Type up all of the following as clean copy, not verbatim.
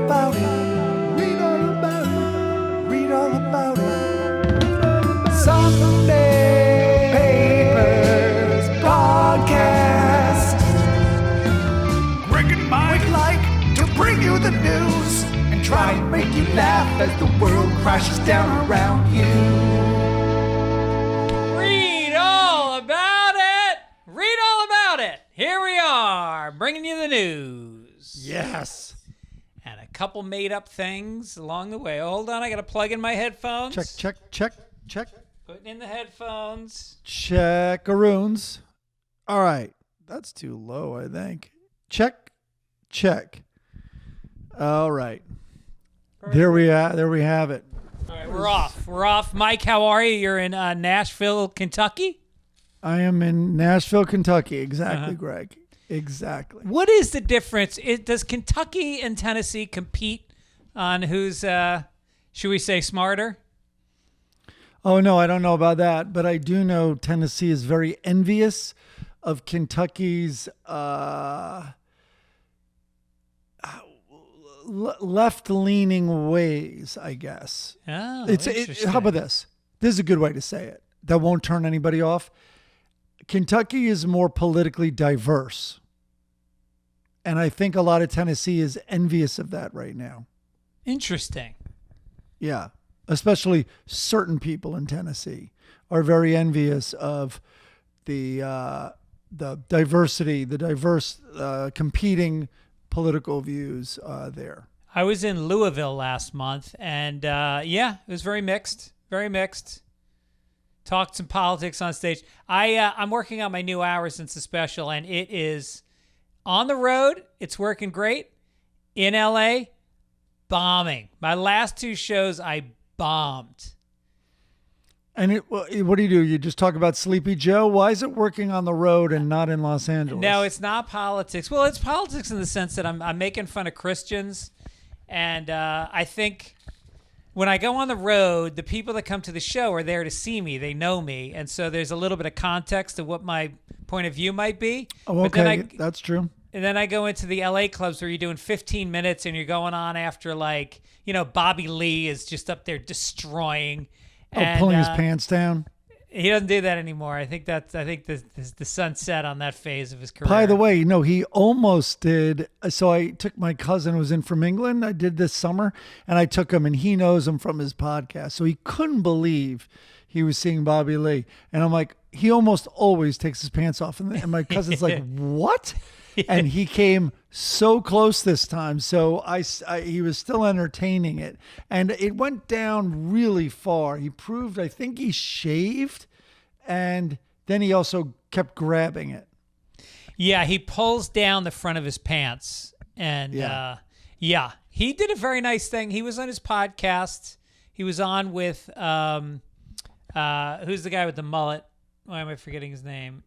about it. Read all about it. Read all about it. Sunday Papers Podcast. Greg and Mike would like to bring you the news and try and make you laugh as the world crashes down around you. Read all about it. Read all about it. Here we are, bringing you the news. Yes. And a couple made-up things along the way. Hold on, I got to plug in my headphones. Check. Putting in the headphones. Checkaroons. All right. That's too low, I think. Check. All right. There we have it. All right, we're off. Mike, how are you? You're in Nashville, Kentucky? I am in Nashville, Kentucky. Exactly, Greg. Exactly. What is the difference? Does Kentucky and Tennessee compete on who's, should we say, smarter? Oh, no, I don't know about that. But I do know Tennessee is very envious of Kentucky's left-leaning ways, I guess. Oh, interesting. How about this? This is a good way to say it. That won't turn anybody off. Kentucky is more politically diverse. And I think a lot of Tennessee is envious of that right now. Interesting. Yeah. Especially certain people in Tennessee are very envious of the diversity, the diverse competing political views there. I was in Louisville last month, and it was very mixed. Very mixed. Talked some politics on stage. I'm working on my new hours since the special, and it is on the road. It's working great. In LA, bombing. My last two shows, I bombed. And what do? You just talk about Sleepy Joe? Why is it working on the road and not in Los Angeles? No, it's not politics. Well, it's politics in the sense that I'm making fun of Christians, and I think when I go on the road, the people that come to the show are there to see me. They know me, and so there's a little bit of context of what my point of view might be. Oh, okay, that's true. And then I go into the LA clubs where you're doing 15 minutes and you're going on after Bobby Lee is just up there destroying. Pulling his pants down. He doesn't do that anymore. I think the sun set on that phase of his career. By the way, no, he almost did. So I took my cousin who was in from England. I did this summer, and I took him, and he knows him from his podcast. So he couldn't believe he was seeing Bobby Lee. And I'm like, he almost always takes his pants off. And my cousin's like, what? And he came so close this time. So he was still entertaining it. And it went down really far. He proved, I think he shaved. And then he also kept grabbing it. Yeah, he pulls down the front of his pants. And he did a very nice thing. He was on his podcast. He was on with, who's the guy with the mullet? Why am I forgetting his name?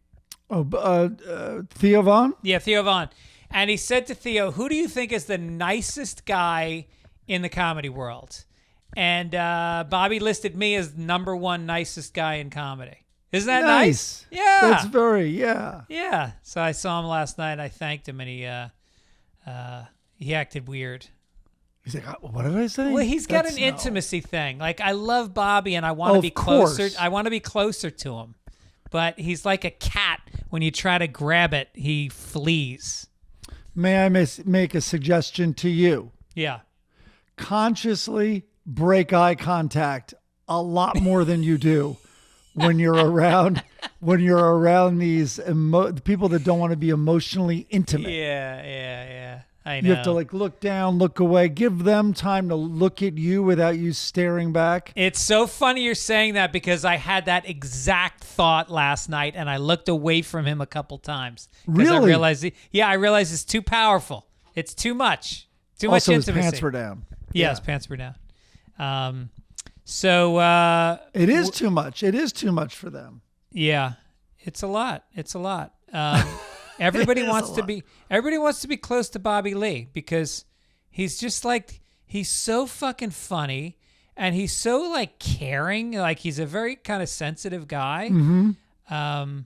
Theo Von? Yeah, Theo Von. And he said to Theo, who do you think is the nicest guy in the comedy world? And Bobby listed me as number one nicest guy in comedy. Isn't that nice? Yeah. That's yeah. Yeah. So I saw him last night, and I thanked him, and he acted weird. He's like, what did I say? Well, he's got an intimacy thing. Like, I love Bobby, and I want to be closer. I want to be closer to him. But he's like a cat. When you try to grab it, he flees. May I make a suggestion to you? Yeah. Consciously break eye contact a lot more than you do when you're around these people that don't want to be emotionally intimate. Yeah. I know. You have to look down, look away, give them time to look at you without you staring back. It's so funny you're saying that because I had that exact thought last night and I looked away from him a couple times. Really? I realized it's too powerful. It's too much. Too also, much intimacy. his pants were down. Yeah, his pants were down. It is too much. It is too much for them. Yeah. It's a lot. Everybody wants to be close to Bobby Lee because he's just he's so fucking funny and he's so caring. He's a very kind of sensitive guy. Mm-hmm.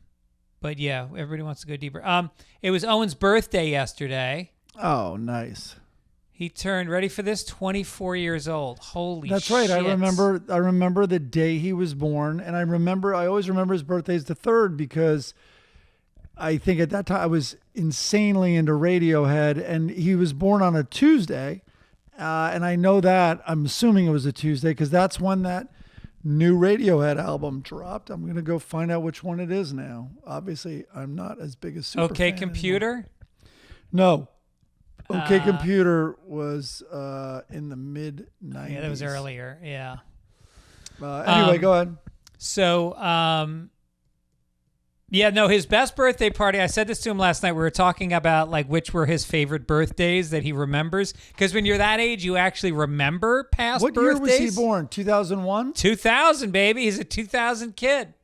But yeah, everybody wants to go deeper. It was Owen's birthday yesterday. Oh, nice. He turned, ready for this, 24 years old. Holy shit. That's right. I remember the day he was born, and I always remember his birthday's the 3rd because I think at that time I was insanely into Radiohead, and he was born on a Tuesday. And I know that, I'm assuming it was a Tuesday because that's when that new Radiohead album dropped. I'm going to go find out which one it is now. Obviously, I'm not as big a super OK fan Computer? Anymore. No. OK Computer was in the mid-90s. Yeah, that was earlier. Yeah. Anyway, go ahead. So, yeah, no, his best birthday party, I said this to him last night. We were talking about like which were his favorite birthdays that he remembers. Because when you're that age, you actually remember past birthdays. What year was he born? 2001? 2000, baby. He's a 2000 kid.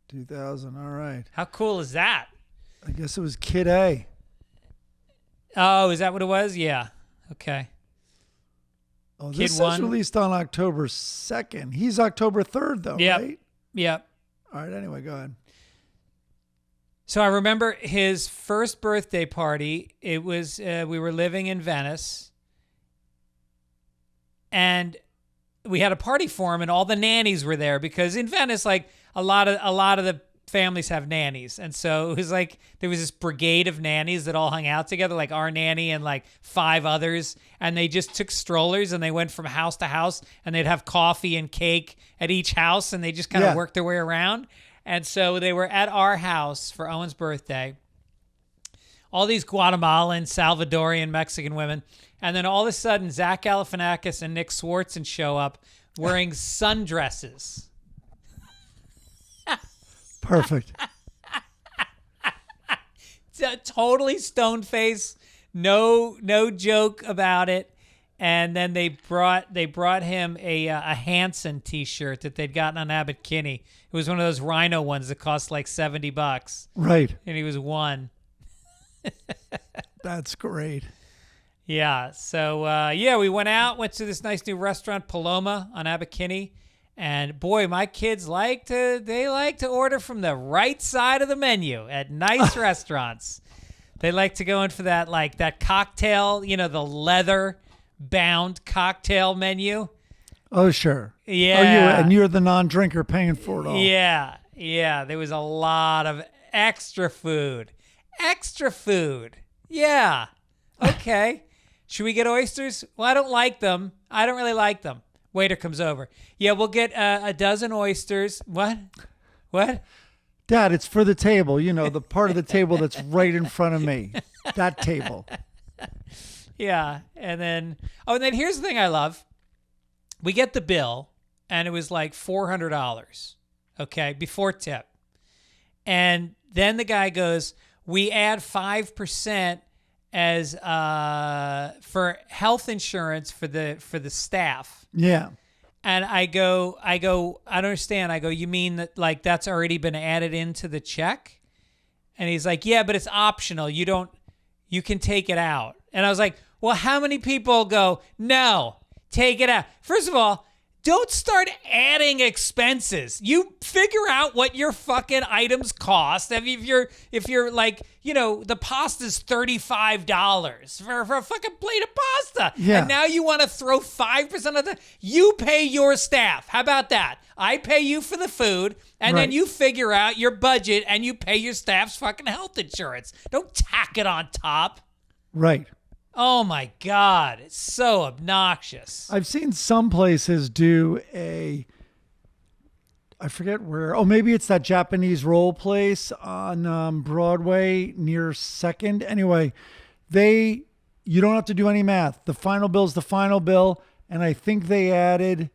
2000, all right. How cool is that? I guess it was Kid A. Oh, is that what it was? Yeah. Okay. Oh, this is released on October 2nd. He's October 3rd, though, right? Yep. All right, anyway, go ahead. So I remember his first birthday party. It was, we were living in Venice, and we had a party for him, and all the nannies were there because in Venice, like a lot of the families have nannies. And so it was like there was this brigade of nannies that all hung out together, like our nanny and like 5 others. And they just took strollers and they went from house to house, and they'd have coffee and cake at each house, and they just kind of worked their way around. And so they were at our house for Owen's birthday. All these Guatemalan, Salvadorian, Mexican women. And then all of a sudden, Zach Galifianakis and Nick Swartzen show up wearing sundresses. Perfect. Totally stone face, no joke about it. And then they brought him a Hanson T-shirt that they'd gotten on Abbott Kinney. It was one of those rhino ones that cost like $70. Right. And he was one. That's great. Yeah. So we went to this nice new restaurant, Paloma, on Abbott Kinney. And boy, my kids like to order from the right side of the menu at nice restaurants. They like to go in for that cocktail, the leather bound cocktail menu. Oh, sure. Yeah. You're the non-drinker paying for it all. Yeah. Yeah. There was a lot of extra food. Yeah. Okay. Should we get oysters? Well, I don't like them. I don't really like them. Waiter comes over. Yeah, we'll get a dozen oysters. What? Dad, it's for the table. The part of the table that's right in front of me. That table. Yeah. And then here's the thing I love. We get the bill, and it was like $400, okay, before tip. And then the guy goes, we add 5% as for health insurance for the staff. Yeah. And I go, I don't understand. I go, you mean that like that's already been added into the check? And he's like, yeah, but it's optional. You can take it out. And I was like, well, how many people go, no, take it out? First of all, don't start adding expenses. You figure out what your fucking items cost. I mean, if you're like, the pasta's $35 for a fucking plate of pasta. Yeah. And now you want to throw 5% of you pay your staff. How about that? I pay you for the food, and then you figure out your budget and you pay your staff's fucking health insurance. Don't tack it on top. Right. Oh my God, it's so obnoxious. I've seen some places do I forget where. Oh, maybe it's that Japanese roll place on Broadway near 2nd. Anyway, you don't have to do any math. The final bill's the final bill, and I think they added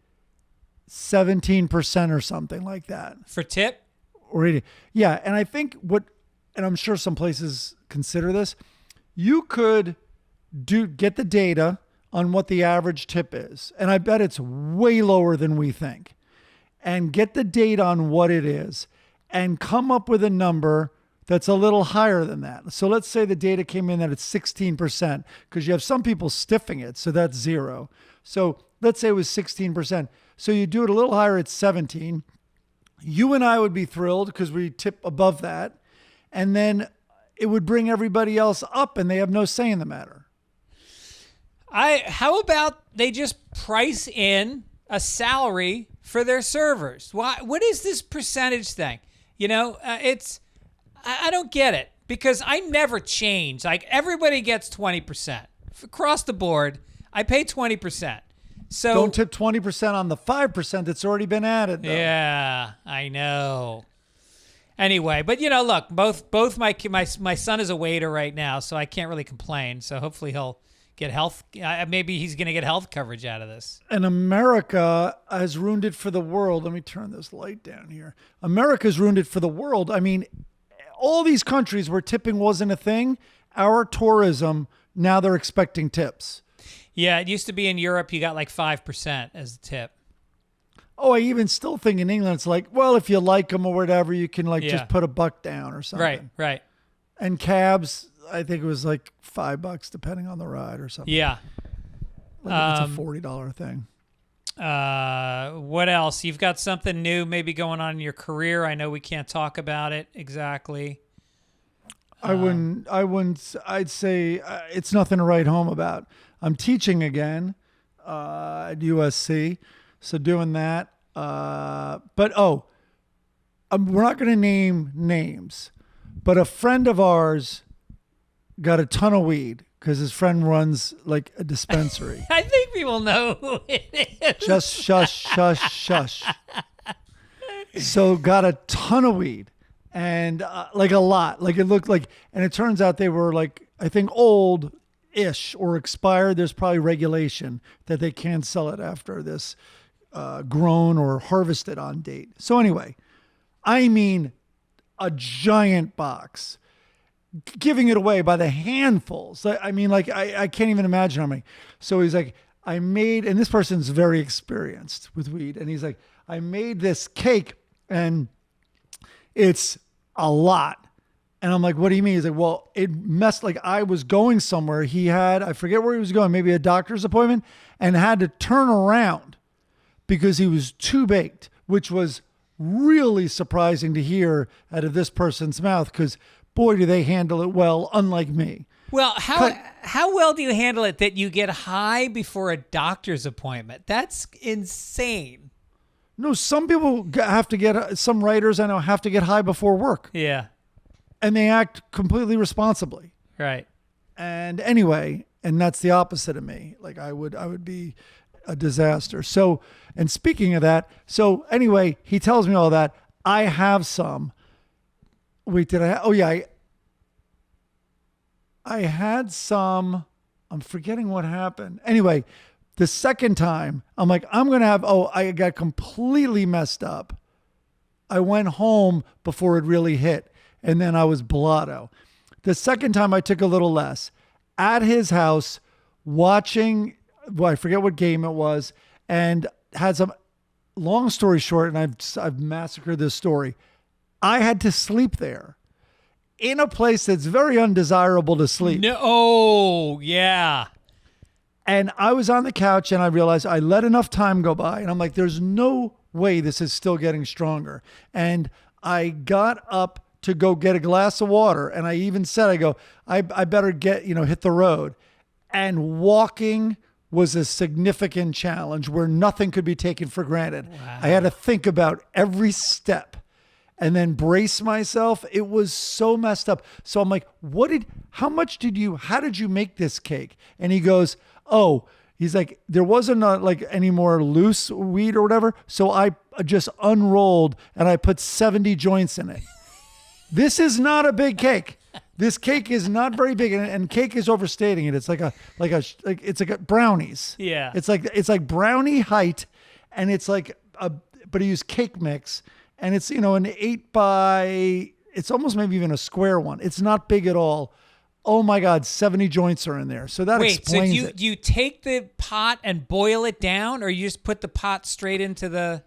17% or something like that. For tip? Or 80. Yeah, and I think and I'm sure some places consider this, you could get the data on what the average tip is. And I bet it's way lower than we think. And get the data on what it is and come up with a number that's a little higher than that. So let's say the data came in that it's 16% because you have some people stiffing it. So that's 0. So let's say it was 16%. So you do it a little higher, it's 17. You and I would be thrilled because we tip above that. And then it would bring everybody else up and they have no say in the matter. How about they just price in a salary for their servers? What is this percentage thing? I don't get it, because I never change. Like, everybody gets 20% across the board. I pay 20%. So don't tip 20% on the 5% that's already been added, though. Yeah, I know. Anyway, but look, both my son is a waiter right now, so I can't really complain. So hopefully he'll get health. Maybe he's going to get health coverage out of this. And America has ruined it for the world. Let me turn this light down here. America's ruined it for the world. I mean, all these countries where tipping wasn't a thing, our tourism, now they're expecting tips. Yeah, it used to be in Europe, you got like 5% as a tip. Oh, I even still think in England, it's like, well, if you like them or whatever, you can just put $1 down or something. Right. And cabs, I think it was like $5 depending on the ride or something. Yeah. Like it's a $40 thing. What else? You've got something new maybe going on in your career. I know we can't talk about it exactly. I'd say it's nothing to write home about. I'm teaching again at USC, so doing that. But we're not going to name names, but a friend of ours got a ton of weed because his friend runs like a dispensary. I think people know who it is. Just shush. So got a ton of weed. And like a lot, like it looked like, and it turns out they were like, I think old-ish or expired. There's probably regulation that they can't sell it after this grown or harvested on date. So anyway, I mean, a giant box, giving it away by the handfuls. I mean, like, I can't even imagine how many. So he's like, and this person's very experienced with weed. And he's like, I made this cake and it's a lot. And I'm like, what do you mean? He's like, well, it messed, like I was going somewhere. I forget where he was going, maybe a doctor's appointment, and had to turn around because he was too baked, which was really surprising to hear out of this person's mouth because, boy, do they handle it well, unlike me. Well, how well do you handle it that you get high before a doctor's appointment? That's insane. No, some people have to get, some writers I know have to get high before work. Yeah. And they act completely responsibly. Right. And anyway, and that's the opposite of me. Like I would be a disaster. So, and speaking of that, so anyway, he tells me all that. I have some. Wait, I had some. I'm forgetting what happened. Anyway, the second time, I'm like, I got completely messed up. I went home before it really hit, and then I was blotto. The second time, I took a little less. At his house, watching, I forget what game it was, and had some, long story short, and I've massacred this story. I had to sleep there in a place that's very undesirable to sleep. No, oh, yeah. And I was on the couch and I realized I let enough time go by. And I'm like, there's no way this is still getting stronger. And I got up to go get a glass of water. And I even said, I better hit the road. And walking was a significant challenge where nothing could be taken for granted. Wow. I had to think about every step and then brace myself. It was so messed up. So I'm like, how did you make this cake? And he goes, he's like, there wasn't like any more loose weed or whatever. So I just unrolled and I put 70 joints in it. This is not a big cake. This cake is not very big, and cake is overstating it. It's it's like a brownies. Yeah. It's like brownie height, and it's like but he used cake mix, and it's an 8x. It's almost maybe even a square one. It's not big at all. Oh my God, 70 joints are in there. So that explains it. Wait, so you take the pot and boil it down, or you just put the pot straight into the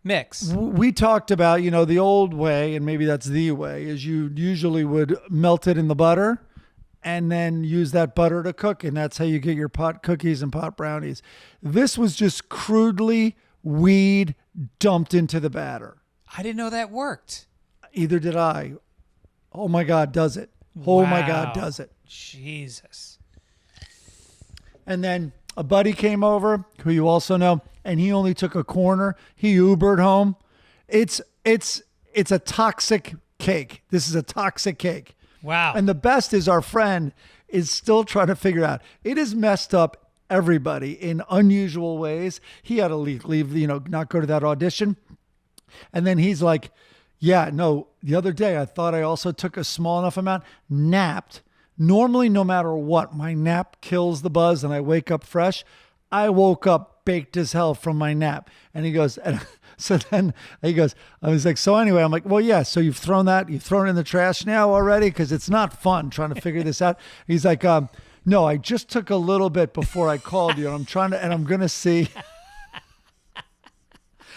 mix? We talked about, the old way, and maybe that's the way, is you usually would melt it in the butter and then use that butter to cook, and that's how you get your pot cookies and pot brownies. This was just crudely weed dumped into the batter. I didn't know that worked. Either did I. Oh my God, does it? Oh my God, does it? Jesus. And then a buddy came over who you also know, and he only took a corner. He Ubered home. It's a toxic cake. This is a toxic cake. Wow. And the best is our friend is still trying to figure out. It has messed up everybody in unusual ways. He had to leave, not go to that audition. And then he's like, yeah, no, the other day I thought I also took a small enough amount, napped. Normally, no matter what, my nap kills the buzz and I wake up fresh. I woke up baked as hell from my nap. And he goes, and so then he goes, I was like, so anyway, I'm like, well, yeah, so you've thrown it in the trash now already? Because it's not fun trying to figure this out. He's like, no, I just took a little bit before I called you. And I'm going to see.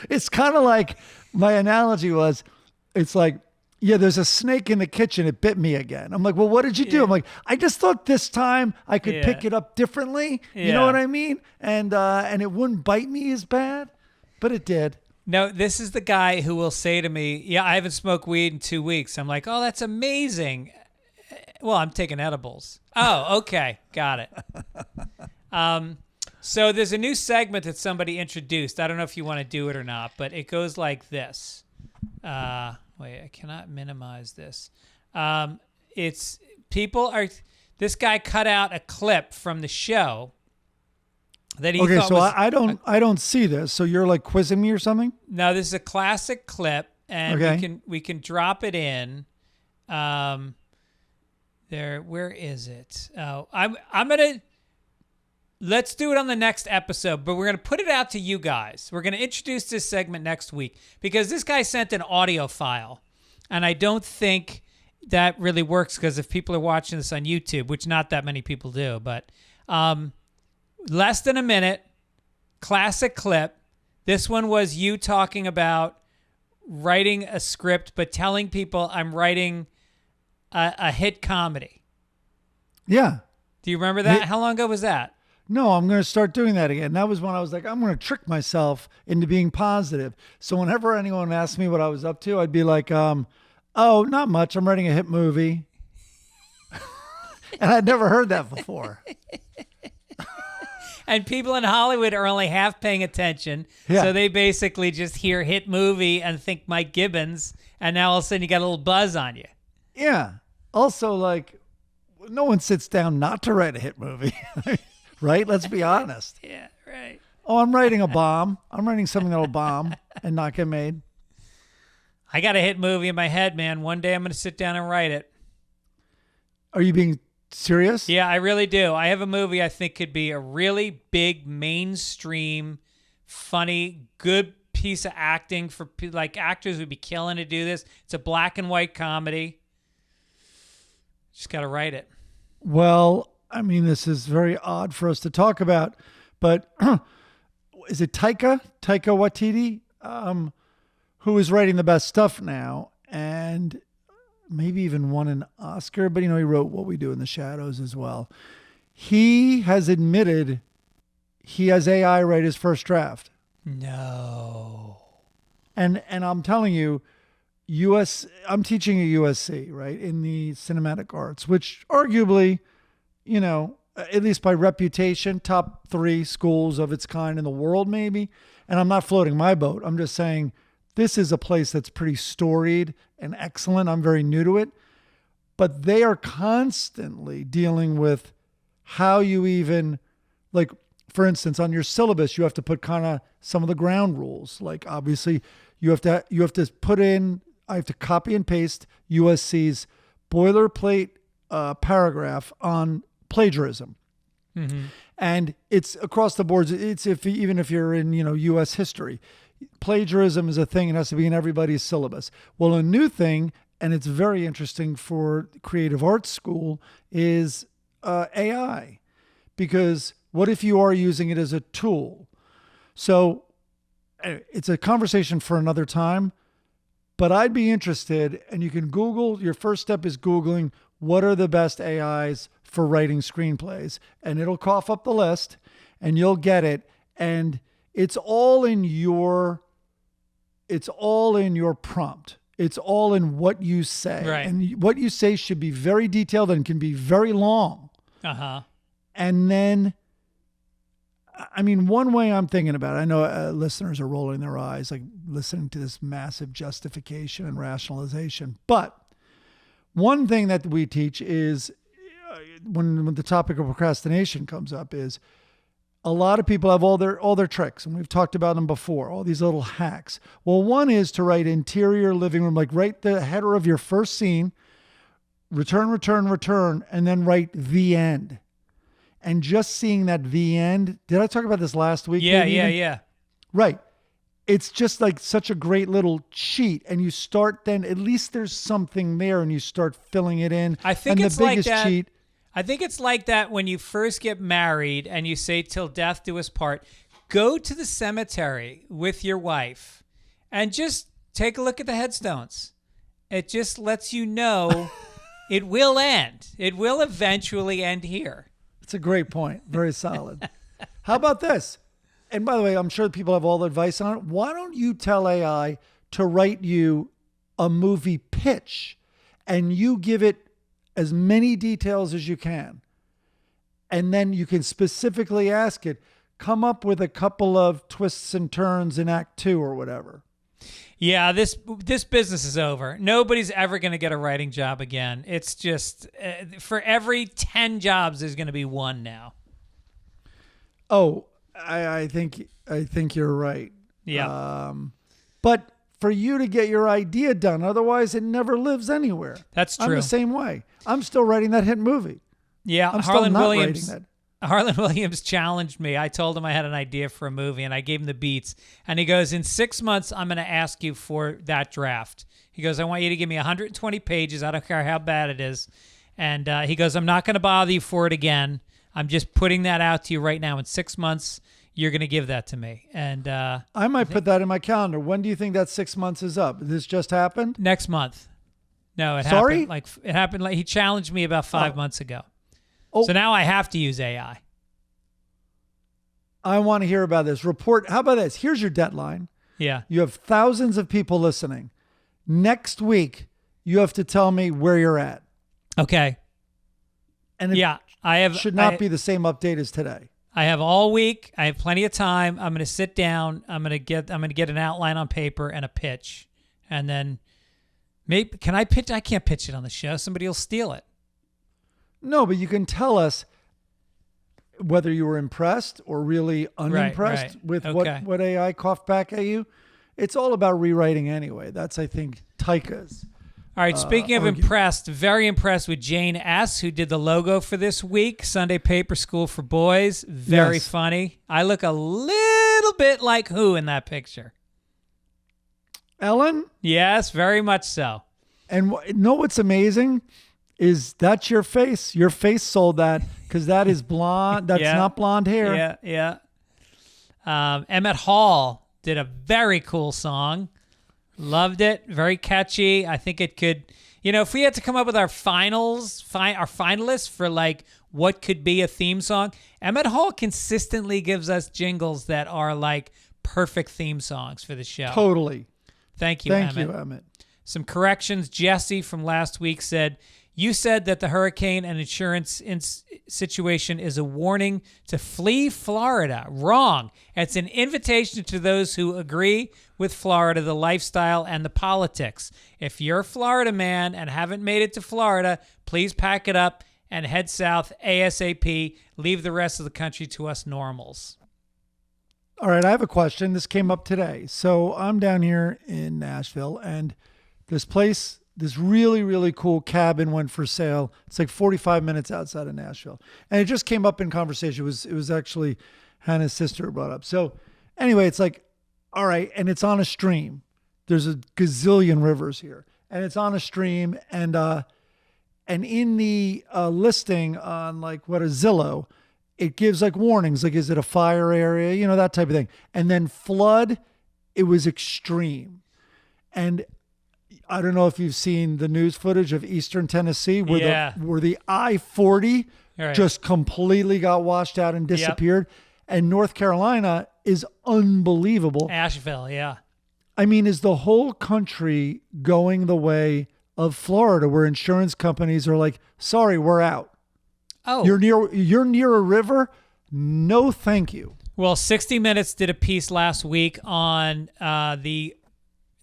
It's kind of like, my analogy was, it's like, yeah, there's a snake in the kitchen. It bit me again. I'm like, well, what did you do? I'm like, I just thought this time I could pick it up differently. You know what I mean? And it wouldn't bite me as bad, but it did. No, this is the guy who will say to me, yeah, I haven't smoked weed in 2 weeks. I'm like, oh, that's amazing. Well, I'm taking edibles. Oh, okay. Got it. So there's a new segment that somebody introduced. I don't know if you want to do it or not, but it goes like this. Wait, I cannot minimize this. This guy cut out a clip from the show that he thought so was... I don't see this. So you're like quizzing me or something? No, this is a classic clip, and we can drop it in. Where is it? Oh, I'm gonna... Let's do it on the next episode, but we're going to put it out to you guys. We're going to introduce this segment next week because this guy sent an audio file, and I don't think that really works because if people are watching this on YouTube, which not that many people do, but less than a minute, classic clip. This one was you talking about writing a script, but telling people I'm writing a hit comedy. Yeah. Do you remember that? How long ago was that? No, I'm going to start doing that again. That was when I was like, I'm going to trick myself into being positive. So whenever anyone asked me what I was up to, I'd be like, oh, not much. I'm writing a hit movie. And I'd never heard that before. And people in Hollywood are only half paying attention. Yeah. So they basically just hear hit movie and think Mike Gibbons. And now all of a sudden you got a little buzz on you. Yeah. Also, like, no one sits down not to write a hit movie. Right? Let's be honest. Yeah, right. Oh, I'm writing a bomb. I'm writing something that'll bomb and not get made. I got a hit movie in my head, man. One day I'm going to sit down and write it. Are you being serious? Yeah, I really do. I have a movie I think could be a really big, mainstream, funny, good piece of acting for like actors would be killing to do this. It's a black and white comedy. Just got to write it. Well, I mean, this is very odd for us to talk about, but is it Taika Waititi, who is writing the best stuff now and maybe even won an Oscar, but he wrote What We Do in the Shadows as well. He has admitted he has AI write his first draft. No. And I'm telling you, I'm teaching at USC, right, in the cinematic arts, which arguably, at least by reputation, top 3 schools of its kind in the world, maybe. And I'm not floating my boat. I'm just saying this is a place that's pretty storied and excellent. I'm very new to it. But they are constantly dealing with how you even, like, for instance, on your syllabus, you have to put kind of some of the ground rules. Like, obviously, you have to put in, I have to copy and paste USC's boilerplate paragraph on plagiarism. Mm-hmm. And it's across the boards. It's even if you're in, U.S. history, plagiarism is a thing. It has to be in everybody's syllabus. Well, a new thing, and it's very interesting for creative arts school, is AI. Because what if you are using it as a tool? So it's a conversation for another time, but I'd be interested, and you can Google, your first step is Googling, what are the best AIs for writing screenplays? And it'll cough up the list and you'll get it. And it's all in your prompt. It's all in what you say. Right. And what you say should be very detailed and can be very long. Uh-huh. And then I mean, one way I'm thinking about it, I know listeners are rolling their eyes, like listening to this massive justification and rationalization. But one thing that we teach is when the topic of procrastination comes up is a lot of people have all their tricks, and we've talked about them before, all these little hacks. Well, one is to write interior living room, like write the header of your first scene, return, and then write the end. And just seeing that the end, did I talk about this last week? Yeah. Right. It's just like such a great little cheat. And you start then, at least there's something there and you start filling it in. I think and it's the biggest like that. cheat. I think it's like that when you first get married and you say till death do us part. Go to the cemetery with your wife and just take a look at the headstones. It just lets you know it will end. It will eventually end here. It's a great point. Very solid. How about this? And by the way, I'm sure people have all the advice on it. Why don't you tell AI to write you a movie pitch and you give it as many details as you can. And then you can specifically ask it, come up with a couple of twists and turns in Act 2 or whatever. Yeah, this business is over. Nobody's ever going to get a writing job again. It's just for every 10 jobs, there's going to be one now. Oh, I think you're right. Yeah. But for you to get your idea done, otherwise it never lives anywhere. That's true. I'm the same way. I'm still writing that hit movie. Yeah, I'm still not writing that. Harlan Williams challenged me. I told him I had an idea for a movie, and I gave him the beats. And he goes, in 6 months, I'm going to ask you for that draft. He goes, I want you to give me 120 pages. I don't care how bad it is. And he goes, I'm not going to bother you for it again. I'm just putting that out to you right now. In 6 months, you're going to give that to me. And I might put that in my calendar. When do you think that 6 months is up? This just happened? Next month. No, it Sorry? happened like he challenged me about 5 months ago. Oh. So now I have to use AI. I want to hear about this. Report. How about this? Here's your deadline. Yeah. You have thousands of people listening. Next week, you have to tell me where you're at. Okay. And it should not be the same update as today. I have all week. I have plenty of time. I'm going to sit down. I'm going to get an outline on paper and a pitch. And then maybe can I pitch? I can't pitch it on the show. Somebody will steal it. No, but you can tell us whether you were impressed or really unimpressed with what AI coughed back at you. It's all about rewriting anyway. That's, I think, Taika's. All right, speaking of impressed, very impressed with Jane S., who did the logo for this week, Sunday Paper School for Boys. Very funny. I look a little bit like who in that picture? Ellen? Yes, very much so. And know what's amazing? Is that your face? Your face sold that because that is blonde. That's not blonde hair. Yeah. Emmett Hall did a very cool song. Loved it. Very catchy. I think it could, if we had to come up with our finalists for like what could be a theme song, Emmett Hall consistently gives us jingles that are like perfect theme songs for the show. Totally. Thank you, Emmett. Thank you, Emmett. Some corrections. Jesse from last week said, you said that the hurricane and insurance situation is a warning to flee Florida. Wrong. It's an invitation to those who agree with Florida, the lifestyle, and the politics. If you're a Florida man and haven't made it to Florida, please pack it up and head south ASAP. Leave the rest of the country to us normals. All right, I have a question. This came up today. So I'm down here in Nashville, and this really, really cool cabin went for sale. It's like 45 minutes outside of Nashville. And it just came up in conversation. It was actually Hannah's sister who brought up. So anyway, it's like, all right, and it's on a stream. There's a gazillion rivers here. And it's on a stream. And in the listing on like a Zillow, it gives like warnings. Like, is it a fire area? That type of thing. And then flood, it was extreme. And I don't know if you've seen the news footage of Eastern Tennessee where the I-40 just completely got washed out and disappeared. Yep. And North Carolina is unbelievable. Asheville, yeah. I mean, is the whole country going the way of Florida where insurance companies are like, sorry, we're out. Oh. You're near a river? No, thank you. Well, 60 Minutes did a piece last week on the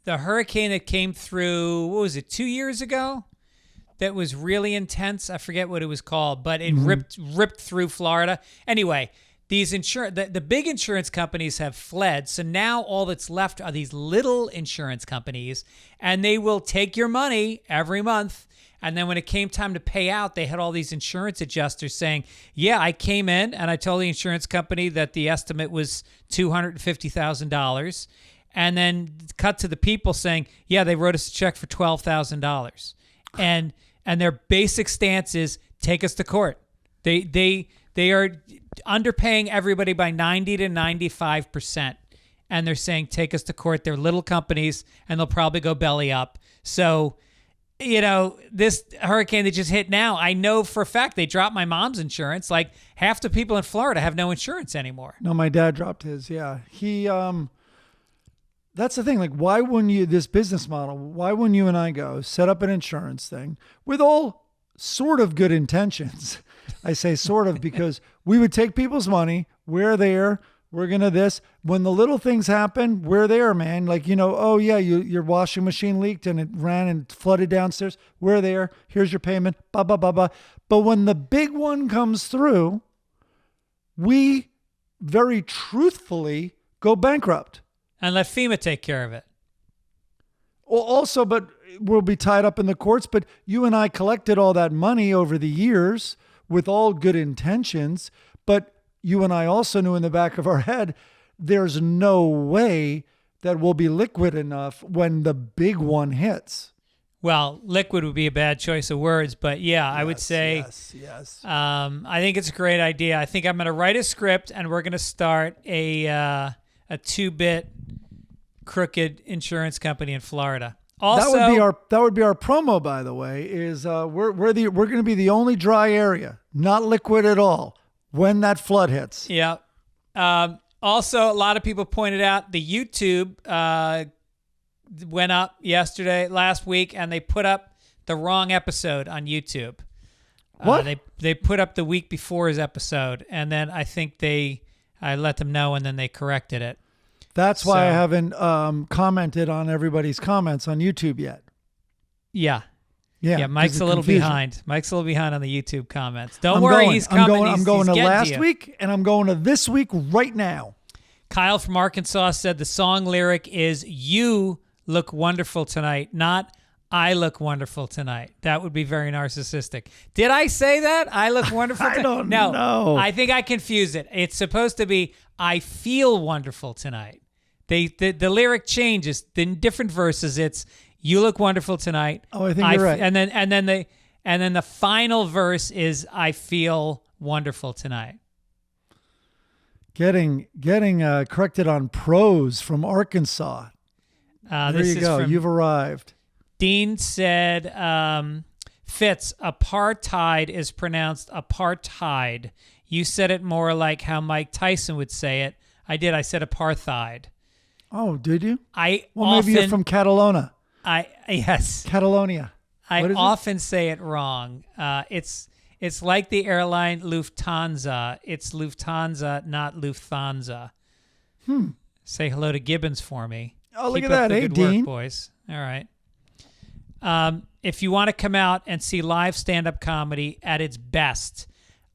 hurricane that came through, what was it, 2 years ago? That was really intense. I forget what it was called, but it ripped through Florida. Anyway, these the big insurance companies have fled. So now all that's left are these little insurance companies, and they will take your money every month. And then when it came time to pay out, they had all these insurance adjusters saying, yeah, I came in and I told the insurance company that the estimate was $250,000. And then cut to the people saying, yeah, they wrote us a check for $12,000. And their basic stance is take us to court. They are underpaying everybody by 90 to 95%. And they're saying take us to court. They're little companies and they'll probably go belly up. So, this hurricane that just hit now, I know for a fact they dropped my mom's insurance. Like half the people in Florida have no insurance anymore. No, my dad dropped his. Yeah. He, that's the thing. Like, why wouldn't you, this business model, why wouldn't you and I go set up an insurance thing with all sort of good intentions? I say sort of because we would take people's money. We're there. We're going to this. When the little things happen, we're there, man. Like, oh, yeah, your washing machine leaked and it ran and flooded downstairs. We're there. Here's your payment. Blah, blah, blah, blah. But when the big one comes through, we very truthfully go bankrupt. And let FEMA take care of it. Well, also, but we'll be tied up in the courts. But you and I collected all that money over the years with all good intentions. But you and I also knew in the back of our head, there's no way that we'll be liquid enough when the big one hits. Well, liquid would be a bad choice of words, but yeah, I would say, yes. I think it's a great idea. I think I'm going to write a script and we're going to start a 2-bit crooked insurance company in Florida. Also, that would be our promo, by the way, is we're going to be the only dry area, not liquid at all, when that flood hits. Yeah. Also, a lot of people pointed out the YouTube went up last week, and they put up the wrong episode on YouTube. What? They put up the week before his episode, and then I think I let them know, and then they corrected it. That's why I haven't commented on everybody's comments on YouTube yet. Yeah. Yeah, Mike's a little behind. Mike's a little behind on the YouTube comments. Don't worry, he's coming. I'm going to last week, and I'm going to this week right now. Kyle from Arkansas said the song lyric is "You look wonderful tonight," not "I look wonderful tonight." That would be very narcissistic. Did I say that? I look wonderful tonight? I don't know. I think I confused it. It's supposed to be "I feel wonderful tonight." The lyric changes. In different verses, it's "You look wonderful tonight." Oh, I think you're right. And then the final verse is "I feel wonderful tonight." Getting corrected on prose from Arkansas. There you go. You've arrived. Dean said, Fitz, apartheid is pronounced apartheid. You said it more like how Mike Tyson would say it. I did. I said apartheid. Oh, did you? Maybe you're from Catalonia. Yes. Catalonia. I often say it wrong. It's like the airline Lufthansa. It's Lufthansa, not Lufthansa. Say hello to Gibbons for me. Oh, look Keep at up that. the Hey, good Dean. work, boys. All right. If you want to come out and see live stand-up comedy at its best,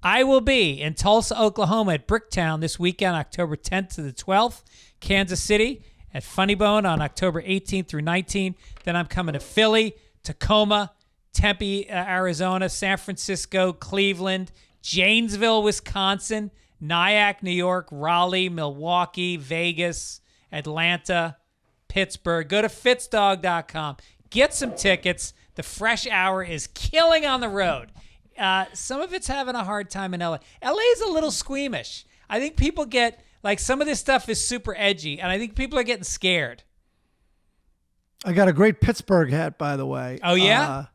I will be in Tulsa, Oklahoma at Bricktown this weekend, October 10th to the 12th. Kansas City at Funny Bone on October 18th through 19th. Then I'm coming to Philly, Tacoma, Tempe, Arizona, San Francisco, Cleveland, Janesville, Wisconsin, Nyack, New York, Raleigh, Milwaukee, Vegas, Atlanta, Pittsburgh. Go to fitzdog.com. Get some tickets. The Fresh Hour is killing on the road. Some of it's having a hard time in LA. LA is a little squeamish. I think people get, some of this stuff is super edgy, and I think people are getting scared. I got a great Pittsburgh hat, by the way. Oh, yeah?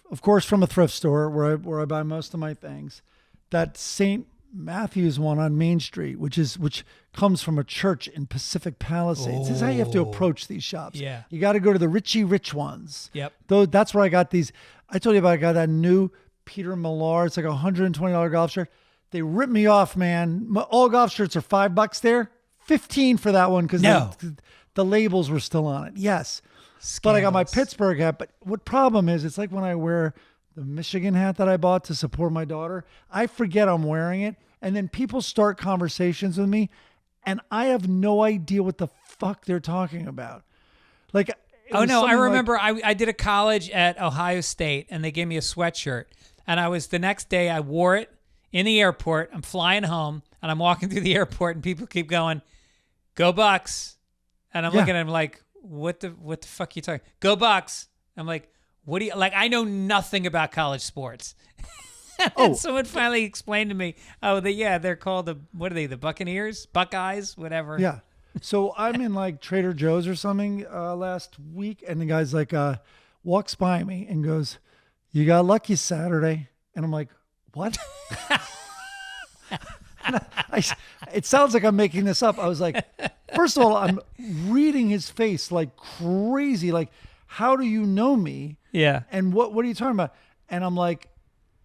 Of course, from a thrift store where I buy most of my things. That St. Matthew's one on Main Street, which comes from a church in Pacific Palisades. This is how you have to approach these shops. Yeah. You got to go to the rich ones. Yep. That's where I got these. I told you about I got that new Peter Millar. It's like a $120 golf shirt. They ripped me off, man. All golf shirts are $5 there. 15 for that one because the labels were still on it. Yes. Scandalous. But I got my Pittsburgh hat. But what problem is, it's like when I wear the Michigan hat that I bought to support my daughter, I forget I'm wearing it. And then people start conversations with me and I have no idea what the fuck they're talking about. Like, oh no, I remember I did a college at Ohio State and they gave me a sweatshirt. And the next day I wore it in the airport. I'm flying home and I'm walking through the airport and people keep going, "Go Bucks." And I'm looking at them like, what the fuck are you talking? "Go Bucks." I'm like, what do you, like, I know nothing about college sports. And someone finally explained to me, they're called the Buccaneers, Buckeyes, whatever. Yeah. So I'm in like Trader Joe's or something last week. And the guy's like, walks by me and goes, "You got lucky Saturday." And I'm like, what? It sounds like I'm making this up. I was like, first of all, I'm reading his face like crazy. Like, how do you know me? Yeah. And what are you talking about? And I'm like,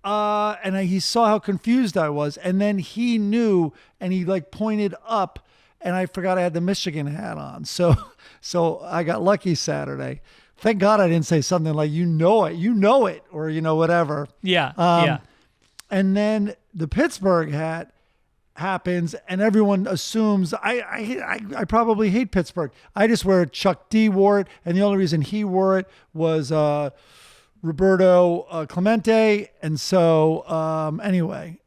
he saw how confused I was. And then he knew and he like pointed up and I forgot I had the Michigan hat on. So I got lucky Saturday. Thank God I didn't say something like, you know it, or, whatever. Yeah. And then the Pittsburgh hat happens and everyone assumes I probably hate Pittsburgh. I just wear it. Chuck D wore it. And the only reason he wore it was Roberto Clemente. And so anyway,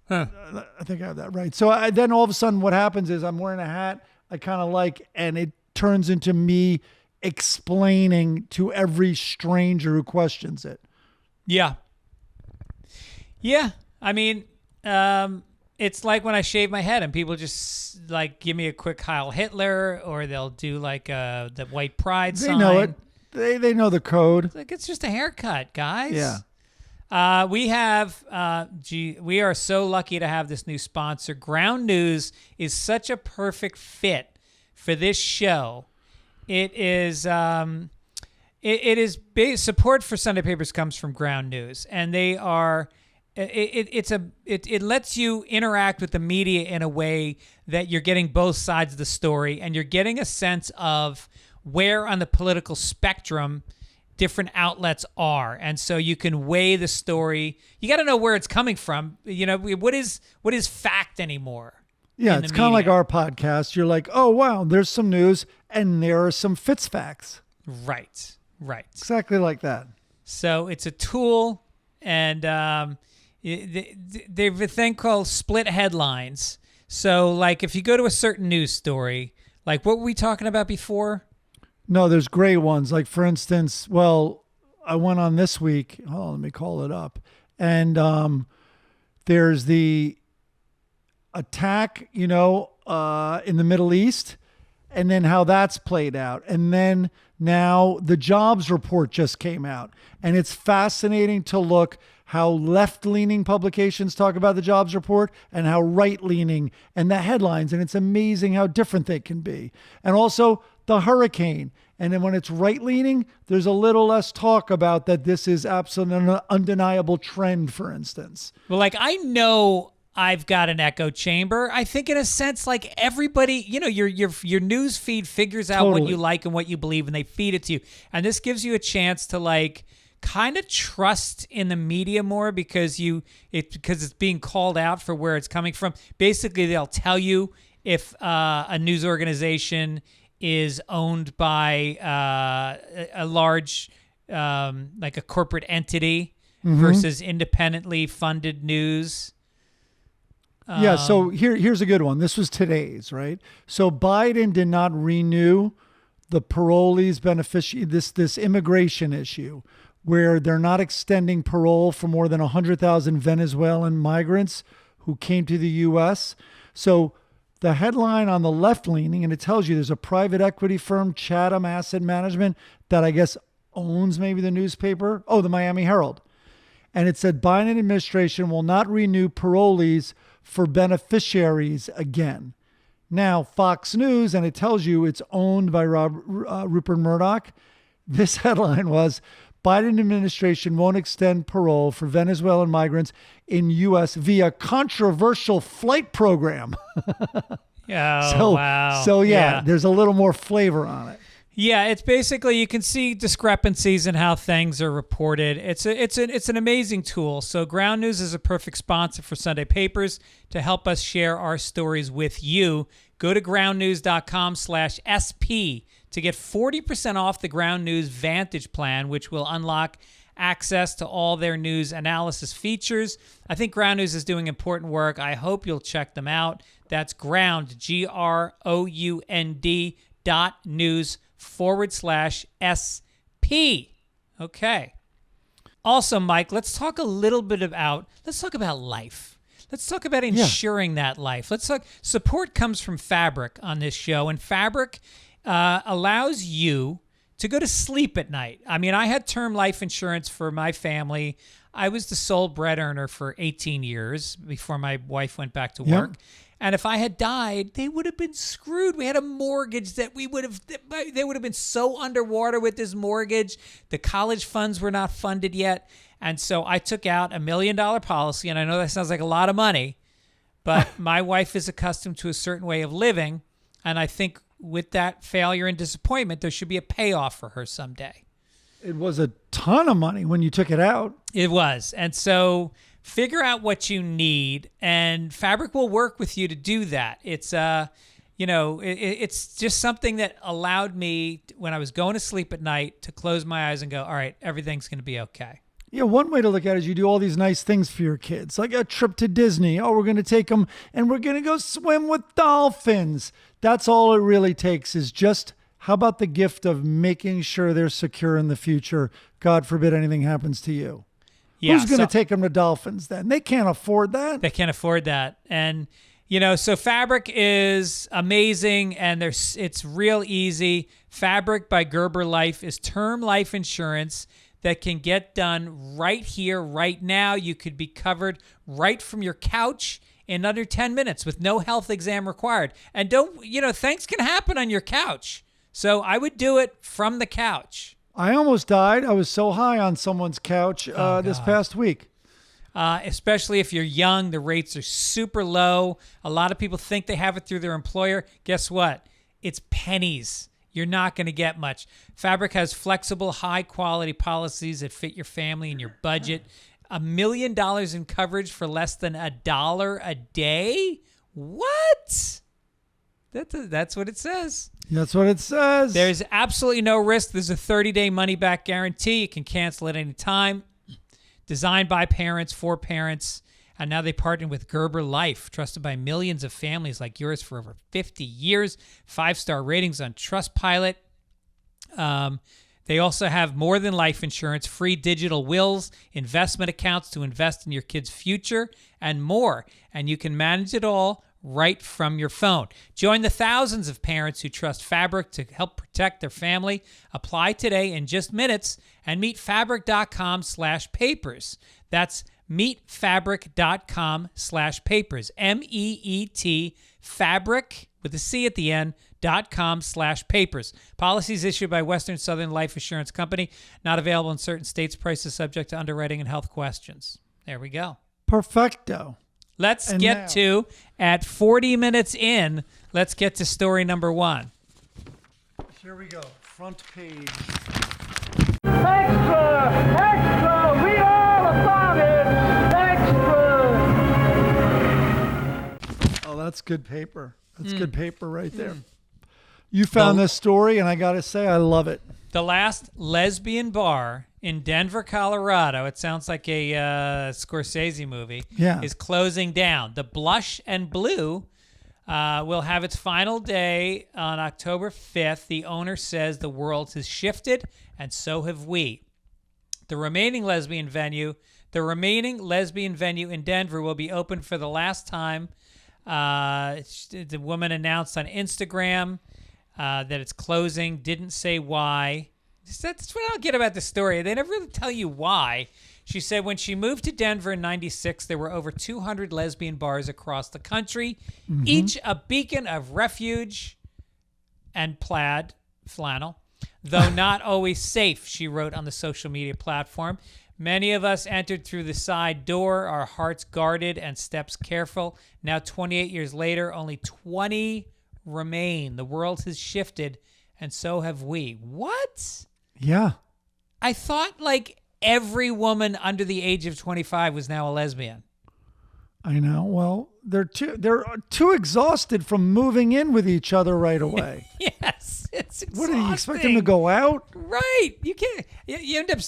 I think I have that right. So then all of a sudden what happens is I'm wearing a hat I kind of like, and it turns into me explaining to every stranger who questions it. Yeah. Yeah. I mean, it's like when I shave my head and people just like give me a quick Heil Hitler, or they'll do like the white pride sign. They know it. They know the code. It's just a haircut, guys. Yeah. We have, we are so lucky to have this new sponsor. Ground News is such a perfect fit for this show. It is, support for Sunday Papers comes from Ground News, and they are, it lets you interact with the media in a way that you're getting both sides of the story, and you're getting a sense of where on the political spectrum different outlets are. And so you can weigh the story. You got to know where it's coming from. What is fact anymore? Yeah, it's kind of like our podcast. You're like, oh, wow, there's some news and there are some Fitz facts. Right. Exactly like that. So it's a tool, and they have a thing called split headlines. So like if you go to a certain news story, like what were we talking about before? No, there's gray ones. Like, for instance, I went on this week. Oh, let me call it up. And there's the attack, in the Middle East, and then how that's played out. And then now the jobs report just came out. And it's fascinating to look how left-leaning publications talk about the jobs report and how right-leaning and the headlines. And it's amazing how different they can be. And also the hurricane. And then when it's right-leaning, there's a little less talk about that this is absolutely an undeniable trend, for instance. Well, like, I know I've got an echo chamber. I think in a sense, like everybody, your news feed figures out what you like and what you believe, and they feed it to you. And this gives you a chance to like kind of trust in the media more because it's being called out for where it's coming from. Basically, they'll tell you if a news organization is owned by a large, like a corporate entity versus independently funded news. Yeah, so here's a good one. This was today's, right? So Biden did not renew the parolees this immigration issue where they're not extending parole for more than 100,000 Venezuelan migrants who came to the U.S. So the headline on the left leaning, and it tells you there's a private equity firm, Chatham Asset Management, that I guess owns maybe the newspaper. Oh, the Miami Herald. And it said Biden administration will not renew parolees for beneficiaries again. Now, Fox News, and it tells you it's owned by Rupert Murdoch. This headline was, Biden administration won't extend parole for Venezuelan migrants in U.S. via controversial flight program. Wow. So yeah, there's a little more flavor on it. Yeah, it's basically, you can see discrepancies in how things are reported. It's an amazing tool. So Ground News is a perfect sponsor for Sunday Papers to help us share our stories with you. Go to groundnews.com/SP to get 40% off the Ground News Vantage plan, which will unlock access to all their news analysis features. I think Ground News is doing important work. I hope you'll check them out. That's Ground, GROUND.news/SP. Okay. Also, Mike, let's talk about life. Let's talk about ensuring that life. Support comes from Fabric on this show, and Fabric allows you to go to sleep at night. I mean, I had term life insurance for my family. I was the sole bread earner for 18 years before my wife went back to work. And if I had died, they would have been screwed. We had a mortgage that they would have been so underwater with this mortgage. The college funds were not funded yet. And so I took out $1 million policy. And I know that sounds like a lot of money, but my wife is accustomed to a certain way of living. And I think with that failure and disappointment, there should be a payoff for her someday. It was a ton of money when you took it out. It was. And so figure out what you need, and Fabric will work with you to do that. It's it's just something that allowed me, when I was going to sleep at night, to close my eyes and go, all right, everything's going to be okay. Yeah, one way to look at it is you do all these nice things for your kids, like a trip to Disney. Oh, we're going to take them and we're going to go swim with dolphins. That's all it really takes, is just, how about the gift of making sure they're secure in the future? God forbid anything happens to you. Yeah, who's going to take them to dolphins then? They can't afford that. They can't afford that. And, so Fabric is amazing, and it's real easy. Fabric by Gerber Life is term life insurance that can get done right here, right now. You could be covered right from your couch in under 10 minutes with no health exam required. And things can happen on your couch. So I would do it from the couch. I almost died. I was so high on someone's couch this past week. Especially if you're young, the rates are super low. A lot of people think they have it through their employer. Guess what? It's pennies. You're not going to get much. Fabric has flexible, high-quality policies that fit your family and your budget. $1 million in coverage for less than $1 a day? What? That's what it says. That's what it says. There's absolutely no risk. There's a 30-day money-back guarantee. You can cancel at any time. Designed by parents, for parents. And now they partner with Gerber Life, trusted by millions of families like yours for over 50 years. 5-star ratings on Trustpilot. They also have more than life insurance, free digital wills, investment accounts to invest in your kids' future, and more. And you can manage it all right from your phone. Join the thousands of parents who trust Fabric to help protect their family. Apply today in just minutes and meet fabric.com/papers. That's meetfabric.com/papers. MEET fabric with a C at the end .com/papers. Policies issued by Western Southern Life Assurance Company. Not available in certain states. Prices subject to underwriting and health questions. There we go. Perfecto. Let's get to, at 40 minutes in, let's get to story number 1. Here we go. Front page. Extra! Extra! Read all about it! Extra! Oh, that's good paper. That's good paper right there. You found this story, and I got to say, I love it. The last lesbian bar in Denver, Colorado, it sounds like a Scorsese movie, is closing down. The Blush and Blue will have its final day on October 5th. The owner says the world has shifted, and so have we. The remaining lesbian venue in Denver will be open for the last time. The woman announced on Instagram that it's closing, didn't say why. That's what I don't get about the story. They never really tell you why. She said when she moved to Denver in 96, there were over 200 lesbian bars across the country, each a beacon of refuge and flannel. Though not always safe, she wrote on the social media platform. Many of us entered through the side door, our hearts guarded and steps careful. Now, 28 years later, only 20 remain. The world has shifted, and so have we. What? Yeah. I thought like every woman under the age of 25 was now a lesbian. I know. Well, they're too exhausted from moving in with each other right away. Yes, it's exhausting. What do you expect them to go out? Right. You can't. You end up.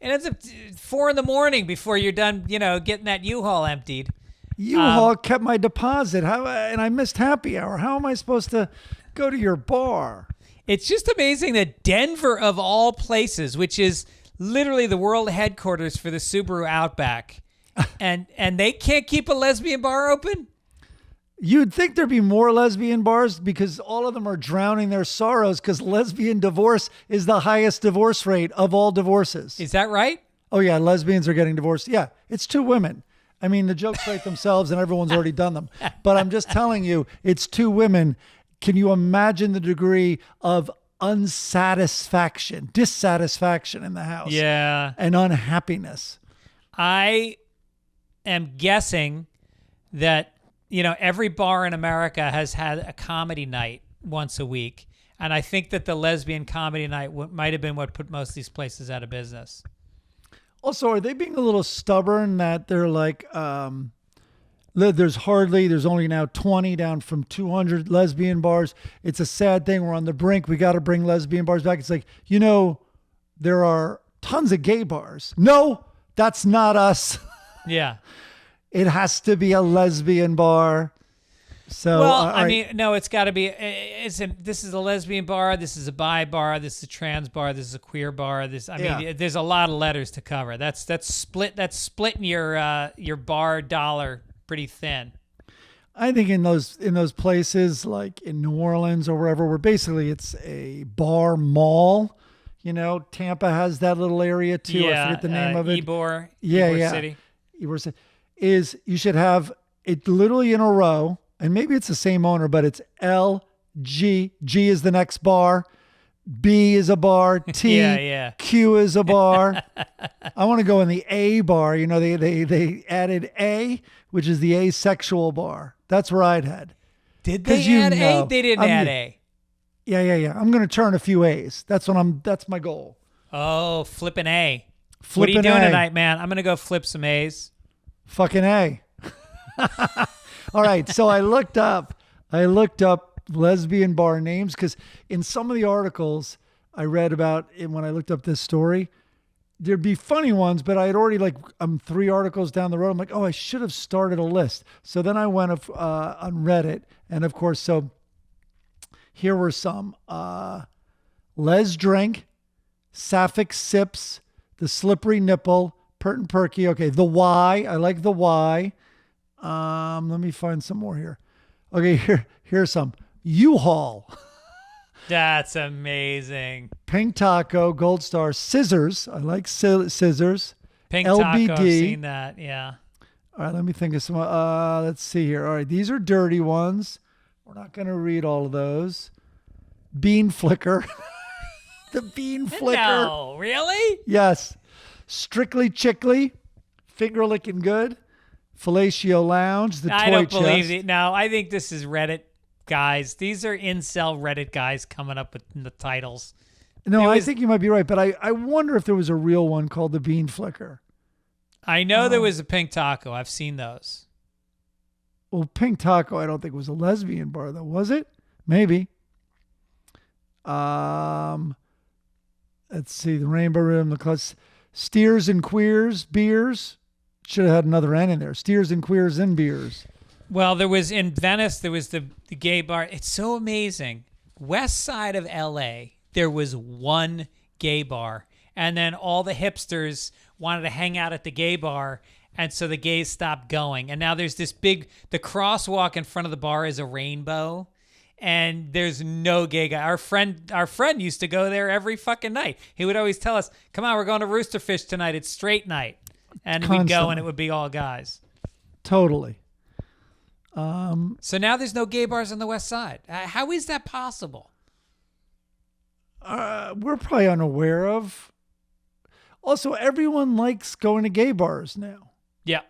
It ends up 4 a.m. before you're done. Getting that U-Haul emptied. U-Haul kept my deposit. And I missed happy hour. How am I supposed to go to your bar? It's just amazing that Denver, of all places, which is literally the world headquarters for the Subaru Outback, and they can't keep a lesbian bar open? You'd think there'd be more lesbian bars because all of them are drowning their sorrows because lesbian divorce is the highest divorce rate of all divorces. Is that right? Oh, yeah. Lesbians are getting divorced. Yeah. It's 2 women. I mean, the jokes write themselves and everyone's already done them. But I'm just telling you, it's 2 women. Can you imagine the degree of dissatisfaction in the house? Yeah. And unhappiness. I am guessing that, every bar in America has had a comedy night once a week. And I think that the lesbian comedy night might have been what put most of these places out of business. Also, are they being a little stubborn that they're like, there's only now 20 down from 200 lesbian bars. It's a sad thing. We're on the brink. We got to bring lesbian bars back. It's like, there are tons of gay bars. No, that's not us. Yeah. It has to be a lesbian bar. So, no, it's got to be. This is a lesbian bar. This is a bi bar. This is a trans bar. This is a queer bar. There's a lot of letters to cover. That's splitting your bar dollar pretty thin. I think in those places like in New Orleans or wherever, where basically it's a bar mall. Tampa has that little area too. Yeah, I forget the name of it. Ybor. Yeah, Ybor yeah. City. Ybor City you should have it literally in a row, and maybe it's the same owner, but it's L G. G is the next bar. B is a bar. T. Yeah. Q is a bar. I want to go in the A bar. They added A, which is the asexual bar. That's where I'd head. Did they add A? They didn't add A. Yeah. I'm going to turn a few A's. That's my goal. Oh, flipping A. What are you doing tonight, man? I'm going to go flip some A's. Fucking A. All right. So I looked up lesbian bar names because in some of the articles I read about it when I looked up this story, there'd be funny ones, but I had already I'm 3 articles down the road. I'm like, oh, I should have started a list. So then I went on Reddit, and of course, so here were some: Les Drink, Sapphic Sips, The Slippery Nipple, Pert and Perky. Okay, The Y. I like The Y. Let me find some more here. Okay, here's some. U-Haul. That's amazing. Pink Taco, Gold Star, Scissors. I like Scissors. Pink LBD. Taco, I've seen that, yeah. All right, let me think of some. Let's see here. All right, these are dirty ones. We're not going to read all of those. Bean Flicker. The Bean Flicker. No, really? Yes. Strictly Chickly. Finger Licking Good. Fellatio Lounge. The I Toy don't Chest. believe it. No, I think this is Reddit guys. These are incel Reddit guys coming up with the titles. No, I think you might be right, but I wonder if there was a real one called the Bean Flicker. I know there was a Pink Taco. I've seen those. Well, Pink Taco, I don't think was a lesbian bar, though, was it? Maybe. Let's see, the Rainbow Room, the Clutch, Steers and Queers, Beers. Should have had another N in there. Steers and Queers and Beers. Well, there was in Venice, there was the gay bar. It's so amazing. West side of L.A., there was one gay bar. And then all the hipsters wanted to hang out at the gay bar. And so the gays stopped going. And now there's this the crosswalk in front of the bar is a rainbow. And there's no gay guy. Our friend used to go there every fucking night. He would always tell us, come on, we're going to Roosterfish tonight. It's straight night. And we'd go and it would be all guys. Totally. So now there's no gay bars on the West Side. How is that possible? we're probably unaware of. Also, everyone likes going to gay bars now. Yeah.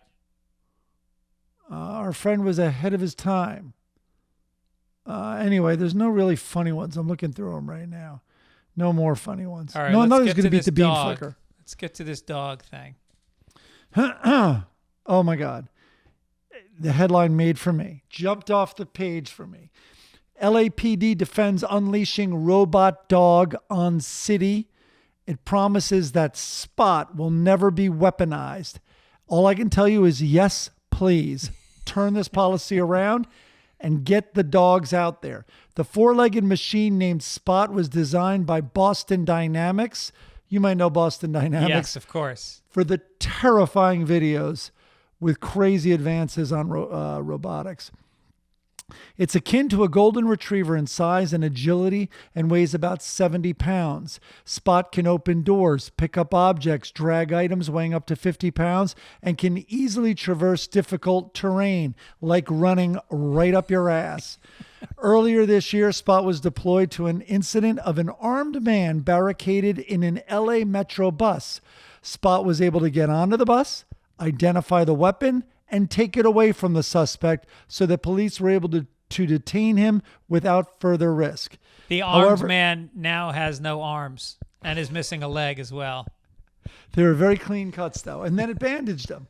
Our friend was ahead of his time. Anyway, there's no really funny ones. I'm looking through them right now. No more funny ones. All right, no, let's nothing's get going to to beat this the bean dog. flicker. Let's get to this dog thing. Oh my God. The headline made for me. Jumped off the page for me. LAPD defends unleashing robot dog on city. It promises that Spot will never be weaponized. All I can tell you is yes, please. Turn this policy around and get the dogs out there. The four-legged machine named Spot was designed by Boston Dynamics. You might know Boston Dynamics. Yes, of course. For the terrifying videos with crazy advances on robotics. It's akin to a golden retriever in size and agility and weighs about 70 pounds. Spot can open doors, pick up objects, drag items weighing up to 50 pounds, and can easily traverse difficult terrain, like running right up your ass. Earlier this year, Spot was deployed to an incident of an armed man barricaded in an LA Metro bus. Spot was able to get onto the bus, identify the weapon, and take it away from the suspect so that police were able to detain him without further risk. The armed man now has no arms and is missing a leg as well. They were very clean cuts, though, and then it bandaged him.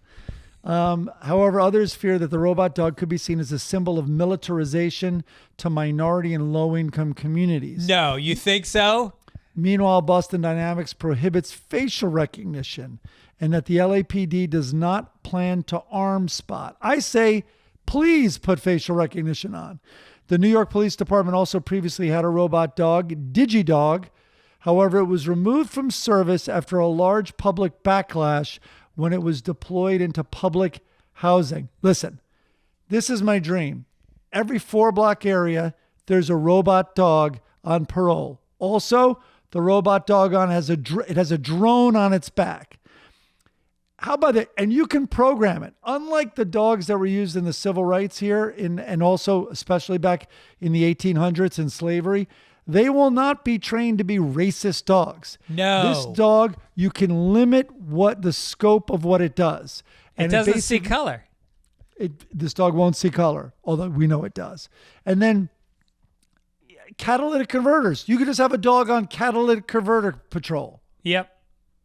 However, others fear that the robot dog could be seen as a symbol of militarization to minority and low-income communities. No, you think so? Meanwhile, Boston Dynamics prohibits facial recognition and that the LAPD does not plan to arm Spot. I say, please put facial recognition on. The New York Police Department also previously had a robot dog, DigiDog. However, it was removed from service after a large public backlash when it was deployed into public housing. Listen, this is my dream. Every 4-block area, there's a robot dog on parole. Also, the robot dog has a drone on its back. How about that? And you can program it. Unlike the dogs that were used in the civil rights here, and also especially back in the 1800s in slavery, they will not be trained to be racist dogs. No. This dog, you can limit the scope of what it does. And it doesn't see color. This dog won't see color, although we know it does. And then catalytic converters. You could just have a dog on catalytic converter patrol. Yep.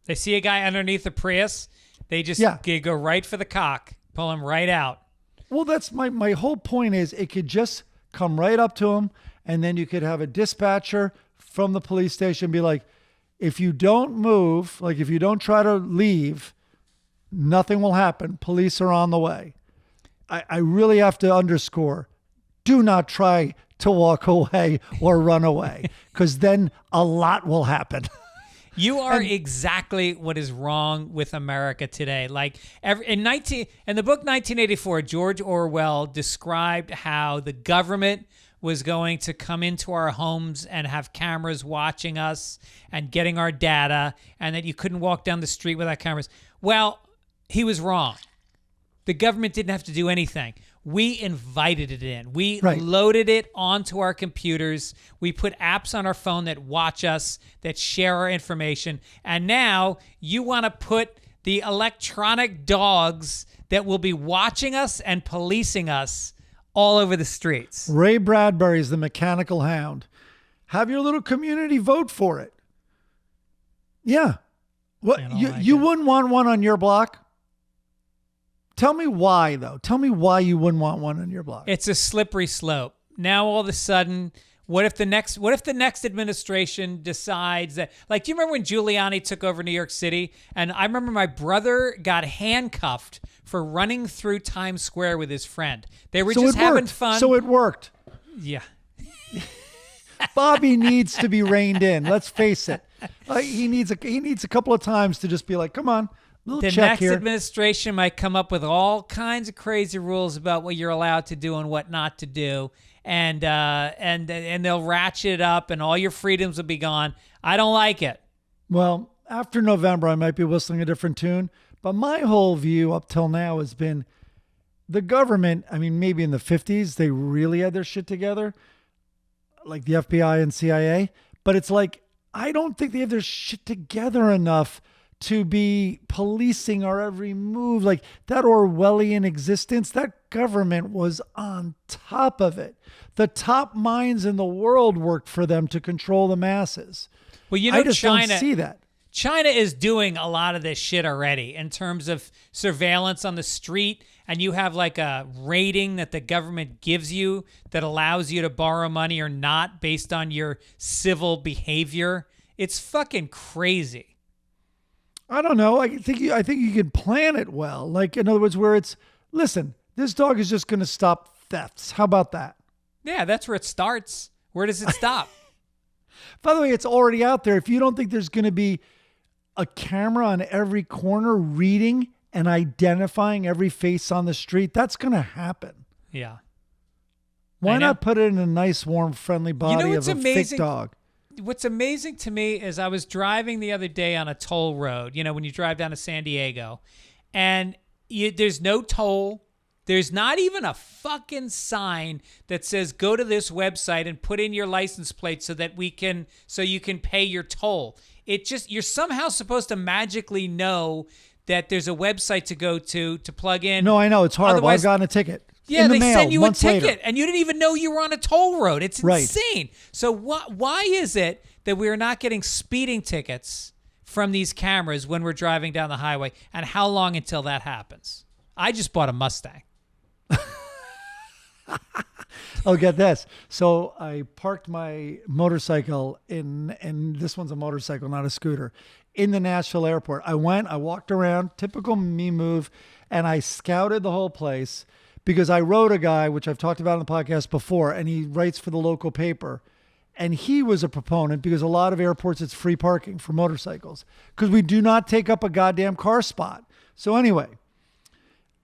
They see a guy underneath the Prius. They just go right for the cock, pull him right out. Well, that's my whole point is it could just come right up to him, and then you could have a dispatcher from the police station be like, if you don't move, like if you don't try to leave, nothing will happen. Police are on the way. I really have to underscore, do not try to walk away or run away, because then a lot will happen. You are exactly what is wrong with America today. Like in the book 1984, George Orwell described how the government was going to come into our homes and have cameras watching us and getting our data, and that you couldn't walk down the street without cameras. Well, he was wrong. The government didn't have to do anything. We invited it in. We loaded it onto our computers. We put apps on our phone that watch us, that share our information. And now you want to put the electronic dogs that will be watching us and policing us all over the streets. Ray Bradbury's The Mechanical Hound. Have your little community vote for it. Yeah. What you wouldn't want one on your block? Tell me why, though. Tell me why you wouldn't want one on your block. It's a slippery slope. Now, all of a sudden, what if the next administration decides that, like, do you remember when Giuliani took over New York City? And I remember my brother got handcuffed for running through Times Square with his friend. They were just having fun. So it worked. Yeah. Bobby needs to be reined in. Let's face it. He needs a couple of times to just be like, come on. The next administration might come up with all kinds of crazy rules about what you're allowed to do and what not to do, and they'll ratchet it up, and all your freedoms will be gone. I don't like it. Well, after November, I might be whistling a different tune, but my whole view up till now has been the government. I mean, maybe in the 50s they really had their shit together, like the FBI and CIA, but it's like I don't think they have their shit together enough to be policing our every move. Like that Orwellian existence, that government was on top of it. The top minds in the world worked for them to control the masses. Well, you know, I just China, don't see that. China is doing a lot of this shit already in terms of surveillance on the street, and you have like a rating that the government gives you that allows you to borrow money or not based on your civil behavior. It's fucking crazy. I don't know. I think you could plan it well. Like, in other words, where it's, listen, this dog is just going to stop thefts. How about that? Yeah, that's where it starts. Where does it stop? By the way, it's already out there. If you don't think there's going to be a camera on every corner reading and identifying every face on the street, that's going to happen. Yeah. Why not put it in a nice, warm, friendly body of a fake dog? What's amazing to me is I was driving the other day on a toll road, you know, when you drive down to San Diego, and there's no toll. There's not even a fucking sign that says go to this website and put in your license plate so you can pay your toll. You're somehow supposed to magically know that there's a website to go to plug in. No, I know. It's horrible. Otherwise, I've gotten a ticket. Yeah, they send you a ticket, later. and you didn't even know you were on a toll road. It's right. insane. So why is it that we are not getting speeding tickets from these cameras when we're driving down the highway, and how long until that happens? I just bought a Mustang. Oh, get this. So I parked my motorcycle and this one's a motorcycle, not a scooter, in the Nashville airport. I walked around, typical me move, and I scouted the whole place because I wrote a guy, which I've talked about on the podcast before, and he writes for the local paper. And he was a proponent because a lot of airports, it's free parking for motorcycles because we do not take up a goddamn car spot. So anyway,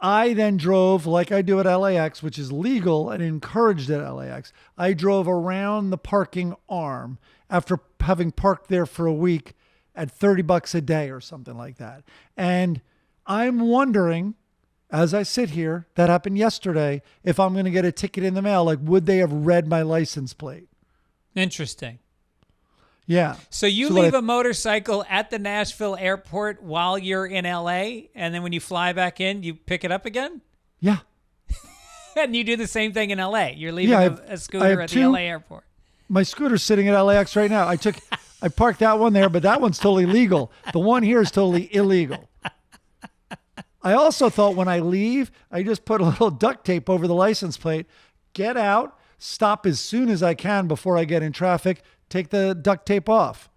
I then drove like I do at LAX, which is legal and encouraged at LAX. I drove around the parking arm after having parked there for a week at $30 a day or something like that. And I'm wondering, as I sit here, that happened yesterday, if I'm going to get a ticket in the mail, like would they have read my license plate? Interesting. Yeah. So you leave a motorcycle at the Nashville airport while you're in LA, and then when you fly back in, you pick it up again? Yeah. And you do the same thing in LA. You're leaving a scooter at the LA airport. My scooter's sitting at LAX right now. I parked that one there, but that one's totally legal. The one here is totally illegal. I also thought when I leave, I just put a little duct tape over the license plate, get out, stop as soon as I can before I get in traffic, take the duct tape off.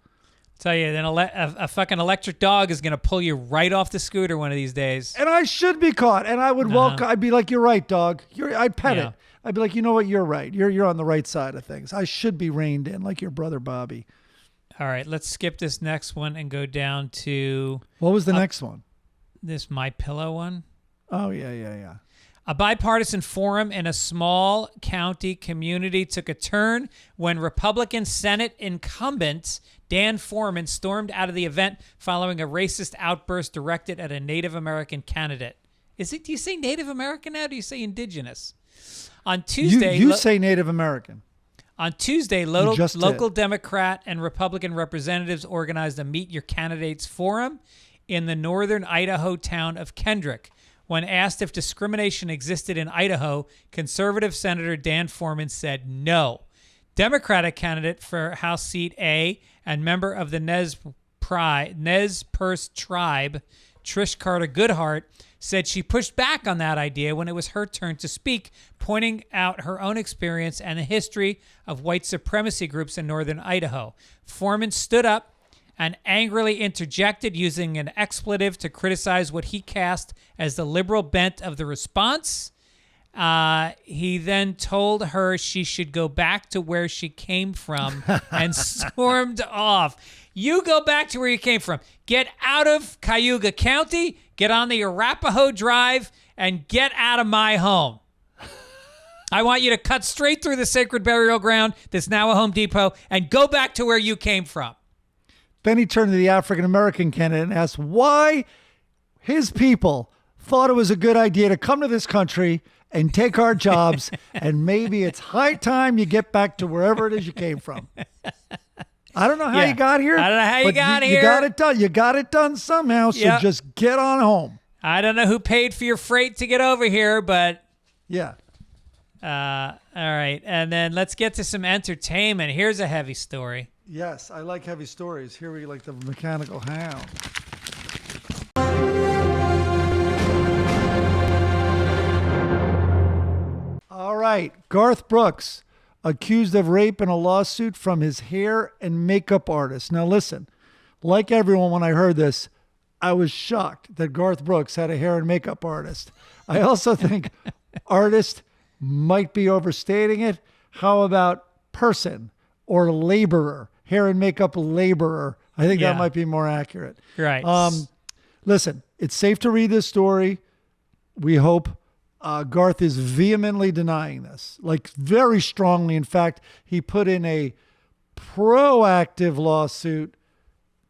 Tell you, then a fucking electric dog is going to pull you right off the scooter one of these days. And I should be caught. And I would welcome, I'd be like, you're right, dog. I'd pet it. I'd be like, you know what? You're right. You're on the right side of things. I should be reined in like your brother, Bobby. All right, let's skip this next one and go down to... What was the next one? This My Pillow one. Oh, yeah. A bipartisan forum in a small county community took a turn when Republican Senate incumbent Dan Foreman stormed out of the event following a racist outburst directed at a Native American candidate. Do you say Native American now? Or do you say indigenous? On Tuesday, you say Native American. On Tuesday, local Democrat and Republican representatives organized a Meet Your Candidates forum in the northern Idaho town of Kendrick. When asked if discrimination existed in Idaho, conservative Senator Dan Foreman said no. Democratic candidate for House Seat A and member of the Nez Perce tribe, Trish Carter Goodhart, said she pushed back on that idea when it was her turn to speak, pointing out her own experience and the history of white supremacy groups in northern Idaho. Foreman stood up and angrily interjected using an expletive to criticize what he cast as the liberal bent of the response. He then told her she should go back to where she came from and stormed off. You go back to where you came from. Get out of Cayuga County, get on the Arapahoe Drive, and get out of my home. I want you to cut straight through the sacred burial ground that's now a Home Depot and go back to where you came from. Then he turned to the African-American candidate and asked why his people thought it was a good idea to come to this country and take our jobs, and maybe it's high time you get back to wherever it is you came from. I don't know how Yeah. you got here. I don't know how you but got You here. got it done. You got it done somehow. So Yep. just get on home. I don't know who paid for your freight to get over here, but Yeah. all right. And then let's get to some entertainment. Here's a heavy story. Yes, I like heavy stories. Here we like the mechanical hound. All right, Garth Brooks accused of rape in a lawsuit from his hair and makeup artist. Now listen, like everyone when I heard this, I was shocked that Garth Brooks had a hair and makeup artist. I also think artist might be overstating it. How about person or laborer? Hair and makeup laborer. I think Yeah. that might be more accurate. Right. Listen, it's safe to read this story. We hope. Garth is vehemently denying this, like very strongly. In fact, he put in a proactive lawsuit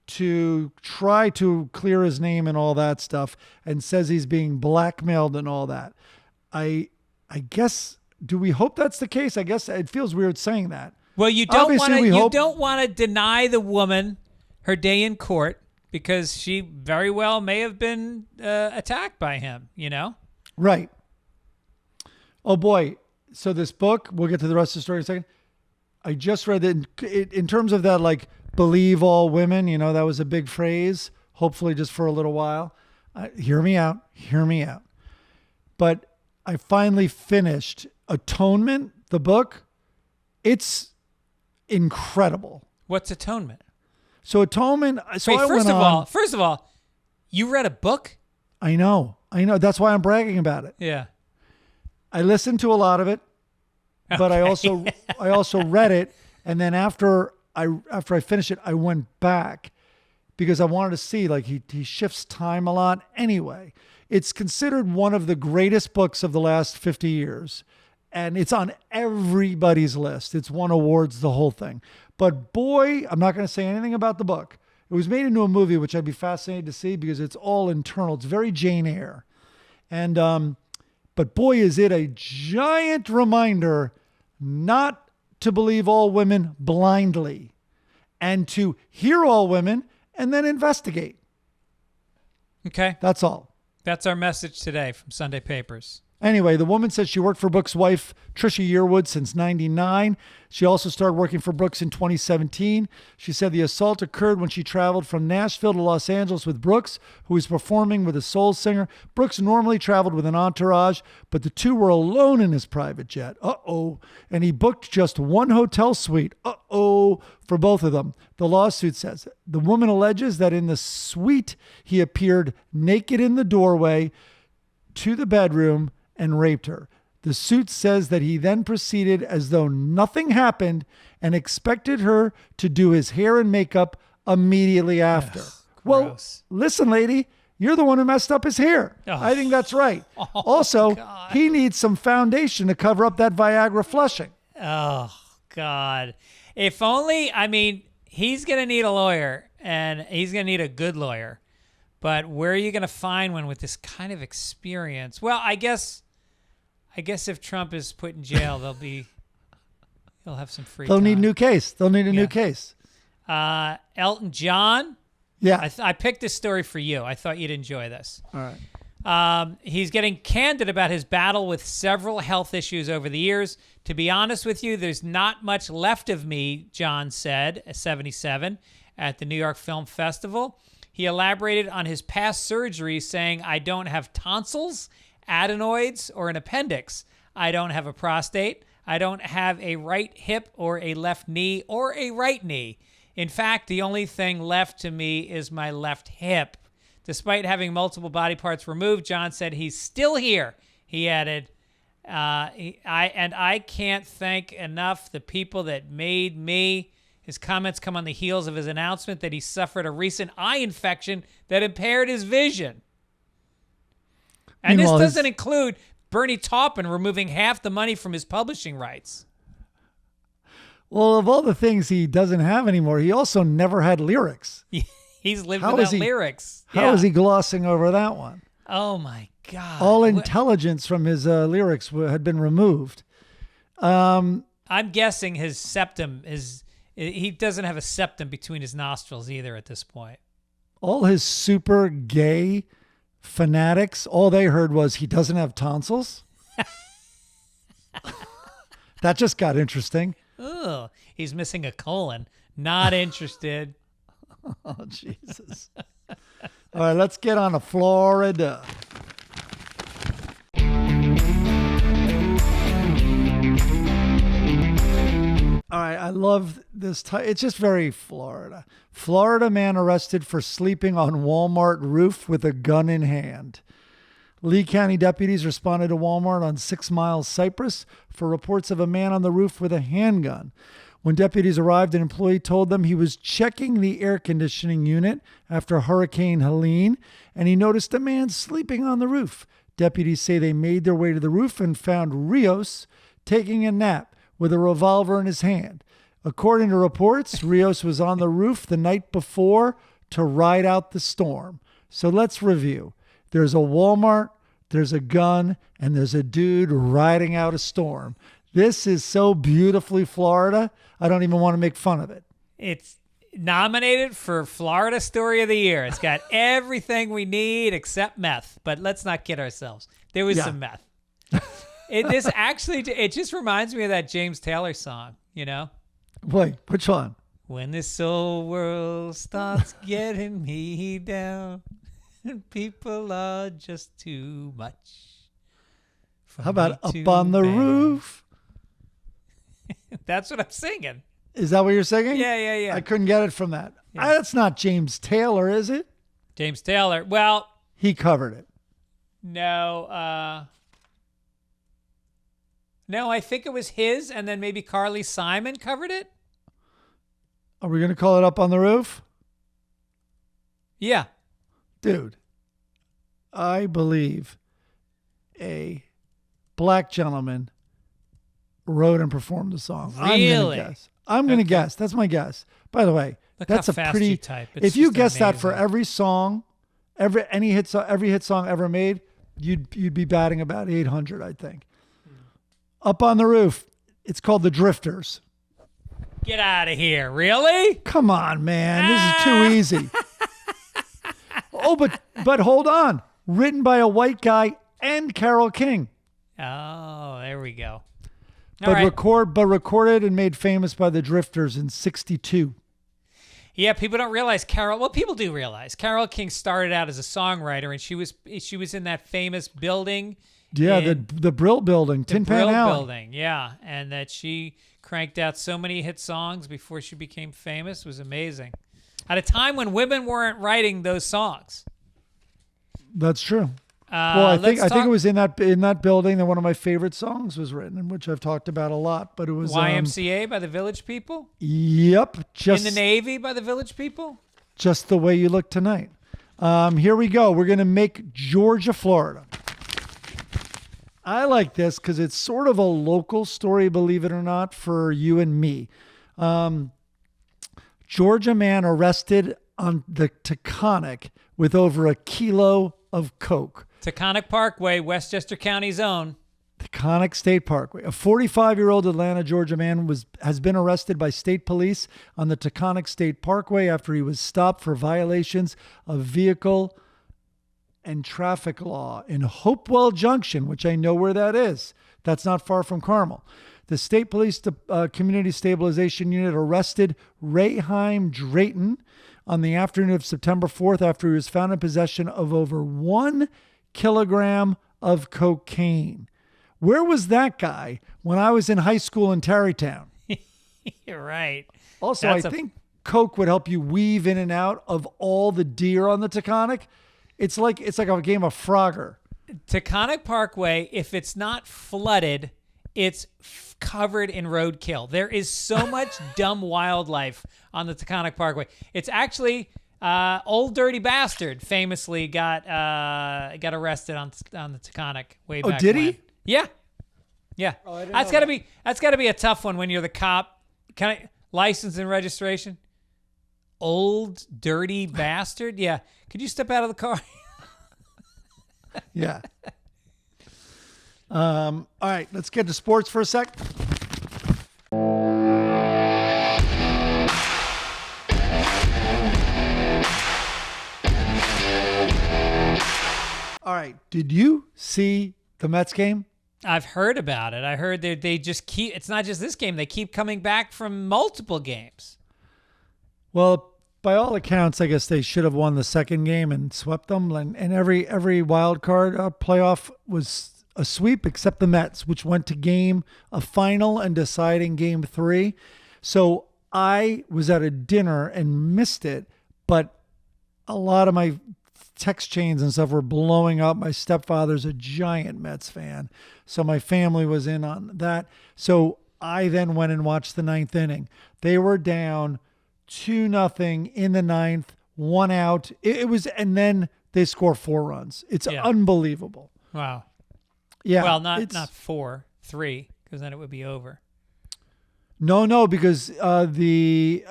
to try to clear his name and all that stuff, and says he's being blackmailed and all that. I guess, do we hope that's the case? I guess it feels weird saying that. Well, you don't Obviously, want to. we You hope- don't want to deny the woman her day in court because she very well may have been attacked by him. You know. Right. Oh boy. So this book, we'll get to the rest of the story in a second. I just read that in terms of that, like, believe all women, you know, that was a big phrase, hopefully just for a little while. Hear me out. But I finally finished Atonement, the book. It's incredible. What's atonement? So Atonement, so Wait, I went on. first of all, you read a book? I know. That's why I'm bragging about it. Yeah. I listened to a lot of it, but I also read it, and then after I finished it, I went back because I wanted to see, like, he shifts time a lot. Anyway, it's considered one of the greatest books of the last 50 years, and it's on everybody's list. It's won awards, the whole thing. But boy, I'm not going to say anything about the book. It was made into a movie, which I'd be fascinated to see because it's all internal. It's very Jane Eyre, and but boy, is it a giant reminder not to believe all women blindly and to hear all women and then investigate. Okay. That's all. That's our message today from Sunday Papers. Anyway, the woman says she worked for Brooks' wife, Trisha Yearwood, since 1999. She also started working for Brooks in 2017. She said the assault occurred when she traveled from Nashville to Los Angeles with Brooks, who was performing with a soul singer. Brooks normally traveled with an entourage, but the two were alone in his private jet. Uh-oh. And he booked just one hotel suite. Uh-oh. For both of them. The lawsuit says the woman alleges that in the suite, he appeared naked in the doorway to the bedroom and raped her. The suit says that he then proceeded as though nothing happened and expected her to do his hair and makeup immediately after. Well, gross. listen, lady, you're the one who messed up his hair. I think that's right. Also, God. he needs some foundation to cover up that Viagra flushing. Oh, God. If only, I mean, he's going to need a lawyer, and he's going to need a good lawyer. But where are you going to find one with this kind of experience? Well, I guess if Trump is put in jail, he'll have some free They'll time. need a new case. They'll need a new case. Elton John. Yeah. I picked this story for you. I thought you'd enjoy this. All right. He's getting candid about his battle with several health issues over the years. To be honest with you, there's not much left of me, John said, at 77, at the New York Film Festival. He elaborated on his past surgeries, saying, I don't have tonsils, adenoids, or an appendix. I don't have a prostate. I don't have a right hip or a left knee or a right knee. In fact, the only thing left to me is my left hip. Despite having multiple body parts removed, John said he's still here. He added, I can't thank enough the people that made me. His comments come on the heels of his announcement that he suffered a recent eye infection that impaired his vision. And Meanwhile, this doesn't include Bernie Taupin removing half the money from his publishing rights. Well, of all the things he doesn't have anymore, he also never had lyrics. He's lived How without is he- lyrics. How is he glossing over that one? Oh, my God. All intelligence from his lyrics had been removed. I'm guessing his septum is He doesn't have a septum between his nostrils either at this point. All his super gay fanatics, all they heard was he doesn't have tonsils. That just got interesting. Oh, he's missing a colon. Not interested. Oh, Jesus. All right, let's get on to Florida. All right, I love this. It's just very Florida. Florida man arrested for sleeping on Walmart roof with a gun in hand. Lee County deputies responded to Walmart on 6 Miles, Cypress, for reports of a man on the roof with a handgun. When deputies arrived, an employee told them he was checking the air conditioning unit after Hurricane Helene, and he noticed a man sleeping on the roof. Deputies say they made their way to the roof and found Rios taking a nap with a revolver in his hand. According to reports, Rios was on the roof the night before to ride out the storm. So let's review. There's a Walmart, there's a gun, and there's a dude riding out a storm. This is so beautifully Florida, I don't even want to make fun of it. It's nominated for Florida Story of the Year. It's got everything we need except meth, but let's not kid ourselves. There was some meth. It just reminds me of that James Taylor song, you know? Wait, which one? When this old world starts getting me down, and people are just too much. How about Up on the Roof? That's what I'm singing. Is that what you're singing? Yeah. I couldn't get it from that. Yeah. That's not James Taylor, is it? James Taylor. Well, he covered it. No, I think it was his, and then maybe Carly Simon covered it. Are we going to call it Up on the Roof? Yeah. Dude, I believe a black gentleman wrote and performed the song. Really? I'm going to guess. That's my guess. By the way, Look that's how a fast pretty. you type. It's If you just guess that for amazing. every song, every hit song ever made, you'd be batting about 800, I think. Up on the Roof. It's called The Drifters. Get out of here. Really? Come on, man. This is too easy. Oh, but hold on. Written by a white guy and Carole King. Oh, there we go. But recorded and made famous by the Drifters in 1962. Yeah, people don't realize people do realize Carole King started out as a songwriter, and she was in that famous building. Yeah, the Brill Building, Tin Pan Alley. Building, yeah, and that she cranked out so many hit songs before she became famous was amazing. At a time when women weren't writing those songs. That's true. Well, I think it was in that building that one of my favorite songs was written, which I've talked about a lot. But it was YMCA by the Village People. Yep, In the Navy by the Village People. Just the Way You Look Tonight. Here we go. We're gonna make Georgia, Florida. I like this because it's sort of a local story, believe it or not, for you and me. Georgia man arrested on the Taconic with over a kilo of coke. Taconic Parkway, Westchester County's own. Taconic State Parkway. A 45-year-old Atlanta, Georgia man has been arrested by state police on the Taconic State Parkway after he was stopped for violations of vehicle and traffic law in Hopewell Junction, which I know where that is. That's not far from Carmel. The State Police Community Stabilization Unit arrested Rayheim Drayton on the afternoon of September 4th after he was found in possession of over 1 kilogram of cocaine. Where was that guy when I was in high school in Tarrytown? You're right. Also, I think coke would help you weave in and out of all the deer on the Taconic. It's like a game of Frogger. Taconic Parkway, if it's not flooded, it's covered in roadkill. There is so much dumb wildlife on the Taconic Parkway. It's actually Old Dirty Bastard famously got arrested on the Taconic way back. Oh, did when. he? Yeah. Oh, That's gotta be a tough one when you're the cop. License and registration? Old Dirty Bastard? Yeah. Could you step out of the car? Yeah. All right, let's get to sports for a sec. Did you see the Mets game? I've heard about it. I heard they just keep. It's not just this game. They keep coming back from multiple games. Well, by all accounts, I guess they should have won the second game and swept them. And every wild card playoff was a sweep except the Mets, which went to a final and deciding game 3. So I was at a dinner and missed it, but a lot of my text chains and stuff were blowing up. My stepfather's a giant Mets fan, so my family was in on that. So I then went and watched the 9th inning. They were down 2-0 in the 9th, 1 out. It was, and then they score 4 runs. It's unbelievable. Wow. Yeah. Well, not 4, 3, because then it would be over. No, because they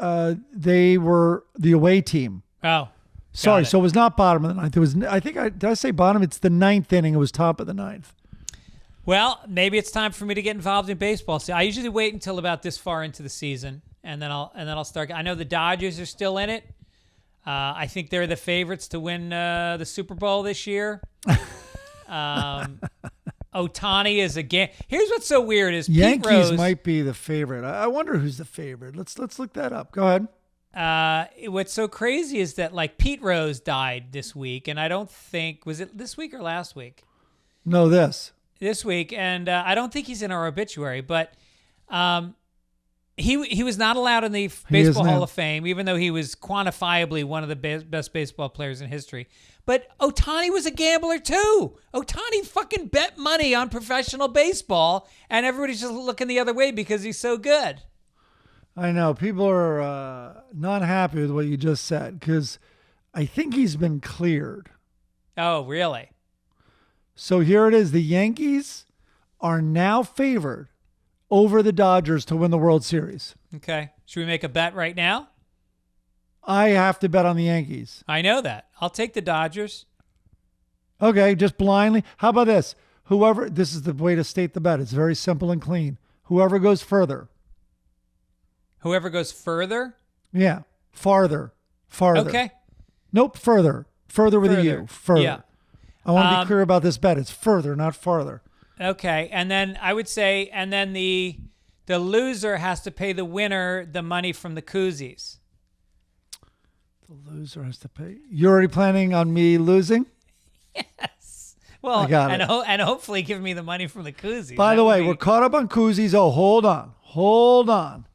were the away team. Oh. Sorry, so it was not bottom of the 9th. It was, did I say bottom? It's the 9th inning. It was top of the 9th. Well, maybe it's time for me to get involved in baseball. See, I usually wait until about this far into the season, and then I'll start. I know the Dodgers are still in it. I think they're the favorites to win the Super Bowl this year. Ohtani is a game. Here's what's so weird is Yankees Pete Rose might be the favorite. I wonder who's the favorite. Let's look that up. Go ahead. What's so crazy is that like Pete Rose died this week, and I don't think was it this week or last week? No, this week, and I don't think he's in our obituary, but he was not allowed in the Baseball Hall of Fame, even though he was quantifiably one of the best baseball players in history. But Ohtani was a gambler too. Ohtani fucking bet money on professional baseball, and everybody's just looking the other way because he's so good. I know. People are not happy with what you just said because I think he's been cleared. Oh, really? So here it is. The Yankees are now favored over the Dodgers to win the World Series. Okay. Should we make a bet right now? I have to bet on the Yankees. I know that. I'll take the Dodgers. Okay, just blindly. How about this? This is the way to state the bet. It's very simple and clean. Whoever goes further. Whoever goes further? Yeah. Farther. Okay. Nope, further. Further with a U. Further. Yeah. I want to be clear about this bet. It's further, not farther. Okay. And then I would say, the loser has to pay the winner the money from the koozies. The loser has to pay. You're already planning on me losing? Yes. Well, I got and, it. and hopefully give me the money from the koozies. By the way, we're caught up on koozies. Oh, hold on.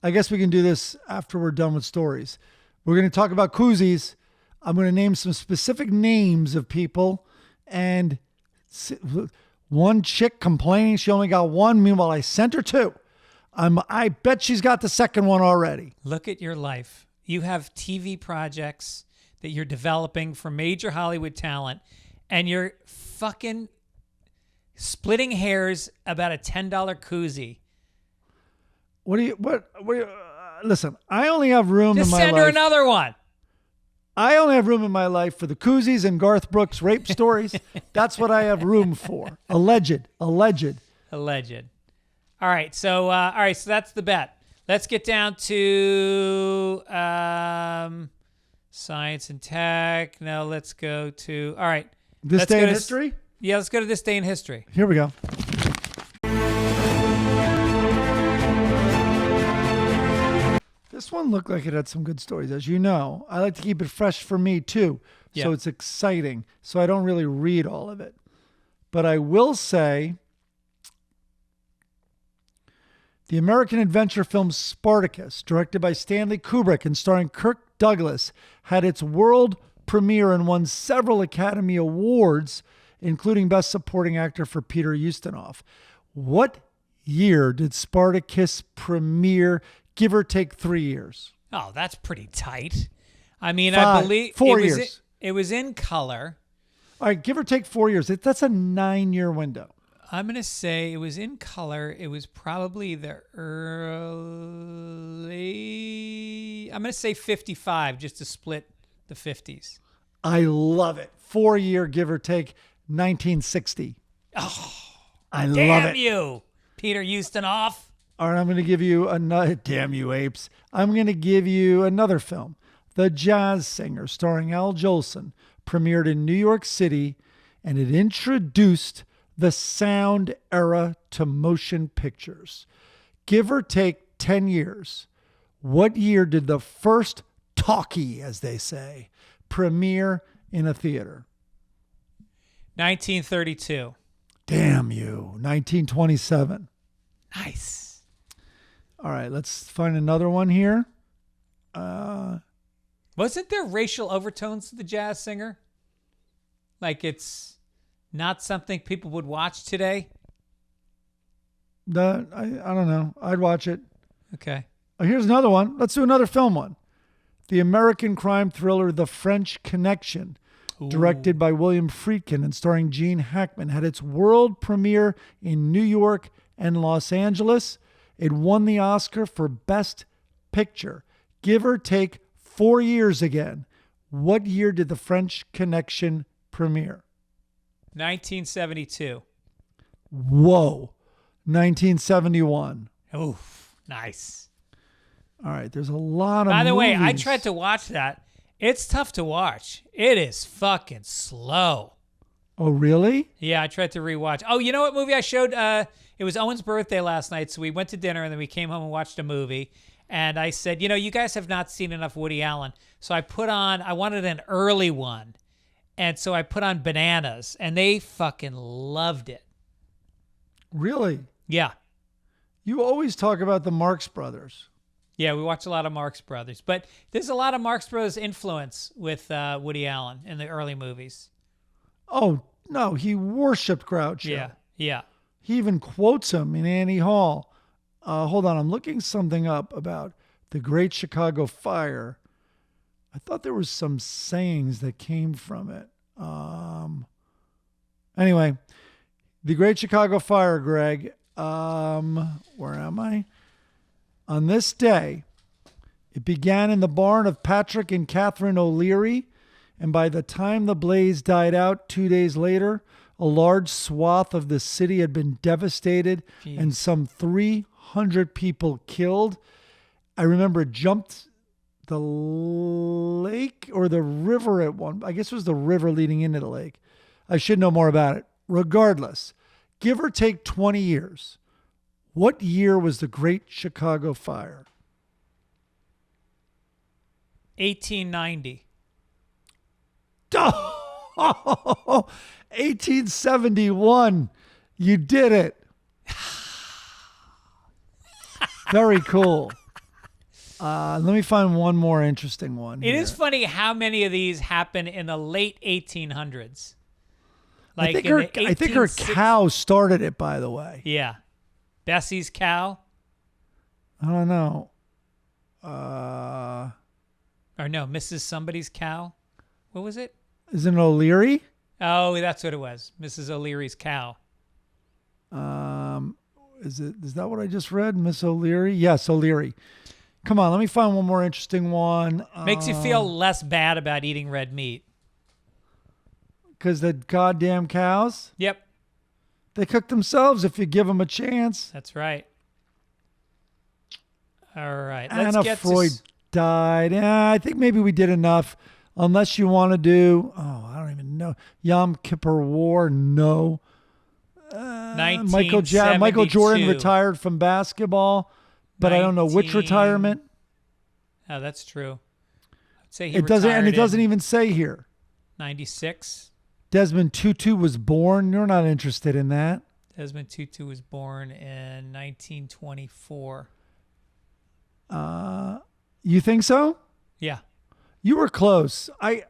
I guess we can do this after we're done with stories. We're going to talk about koozies. I'm going to name some specific names of people. And one chick complaining she only got one. Meanwhile, I sent her 2. I bet she's got the second one already. Look at your life. You have TV projects that you're developing for major Hollywood talent, and you're fucking splitting hairs about a $10 koozie. Listen, I only have room Just in my life. send her another one. I only have room in my life for the koozies and Garth Brooks rape stories. That's what I have room for. Alleged. All right. So that's the bet. Let's get down to science and tech. No, let's go to, all right. This day in history? Yeah, let's go to this day in history. Here we go. This one looked like it had some good stories. As you know, I like to keep it fresh for me too. Yeah. So it's exciting. So I don't really read all of it. But I will say the American adventure film Spartacus, directed by Stanley Kubrick and starring Kirk Douglas, had its world premiere and won several Academy Awards, including Best Supporting Actor for Peter Ustinov. What year did Spartacus premiere? Give or take 3 years. Oh, that's pretty tight. I mean, 5, I believe 4 years. It was in color. All right, give or take 4 years. That's a 9-year window. I'm going to say it was in color. It was probably the early... I'm going to say 55 just to split the 50s. I love it. 4 year, give or take, 1960. Oh, I love damn it. you, Peter Ustinov. All right, I'm going to give you another. Damn you, apes. I'm going to give you another film. The Jazz Singer, starring Al Jolson, premiered in New York City and it introduced the sound era to motion pictures. Give or take 10 years. What year did the first talkie, as they say, premiere in a theater? 1932. Damn you. 1927. Nice. All right, let's find another one here. Wasn't there racial overtones to the jazz singer? Like it's not something people would watch today? I don't know. I'd watch it. Okay. Oh, here's another one. Let's do another film one. The American crime thriller The French Connection, directed by William Friedkin and starring Gene Hackman, had its world premiere in New York and Los Angeles. It won the Oscar for Best Picture. Give or take 4 years again. What year did The French Connection premiere? 1972. Whoa. 1971. Oof. Nice. All right, there's a lot of By the way, I movies. tried to watch that. It's tough to watch. It is fucking slow. Oh, really? Yeah, I tried to rewatch. Oh, you know what movie I showed? It was Owen's birthday last night, so we went to dinner and then we came home and watched a movie. And I said, you guys have not seen enough Woody Allen. So I wanted an early one. And so I put on Bananas, and they fucking loved it. Really? Yeah. You always talk about the Marx Brothers. Yeah, we watch a lot of Marx Brothers. But there's a lot of Marx Brothers influence with Woody Allen in the early movies. Oh, no, he worshipped Groucho. Yeah, yeah. He even quotes him in Annie Hall. Hold on, I'm looking something up about the Great Chicago Fire. I thought there was some sayings that came from it. Anyway, the Great Chicago Fire, Greg. Where am I? On this day, it began in the barn of Patrick and Catherine O'Leary, and by the time the blaze died out 2 days later, a large swath of the city had been devastated. Jeez. And some 300 people killed. I remember it jumped the lake or the river at one. I guess it was the river leading into the lake. I should know more about it. Regardless, give or take 20 years. What year was the Great Chicago Fire? 1890. Oh, 1871. You did it. Very cool. Let me find one more interesting one. It is funny how many of these happen in the late 1800s. Like I think her cow started it, by the way. Yeah. Bessie's cow? I don't know. Or no, Mrs. Somebody's cow? What was it? Is it O'Leary? Oh, that's what it was. Mrs. O'Leary's cow. Is that what I just read? Miss O'Leary? Yes, O'Leary. Come on, let me find one more interesting one. Makes you feel less bad about eating red meat. Because the goddamn cows? Yep. They cook themselves if you give them a chance. That's right. All right. Anna Freud died. I think maybe we did enough. Unless you want to do, I don't even know. Yom Kippur War, no. Michael Jordan retired from basketball, but I don't know which retirement. Oh, that's true. I'd say he it doesn't even say here. 96. Desmond Tutu was born. You're not interested in that. Desmond Tutu was born in 1924. You think so? Yeah. You were close. I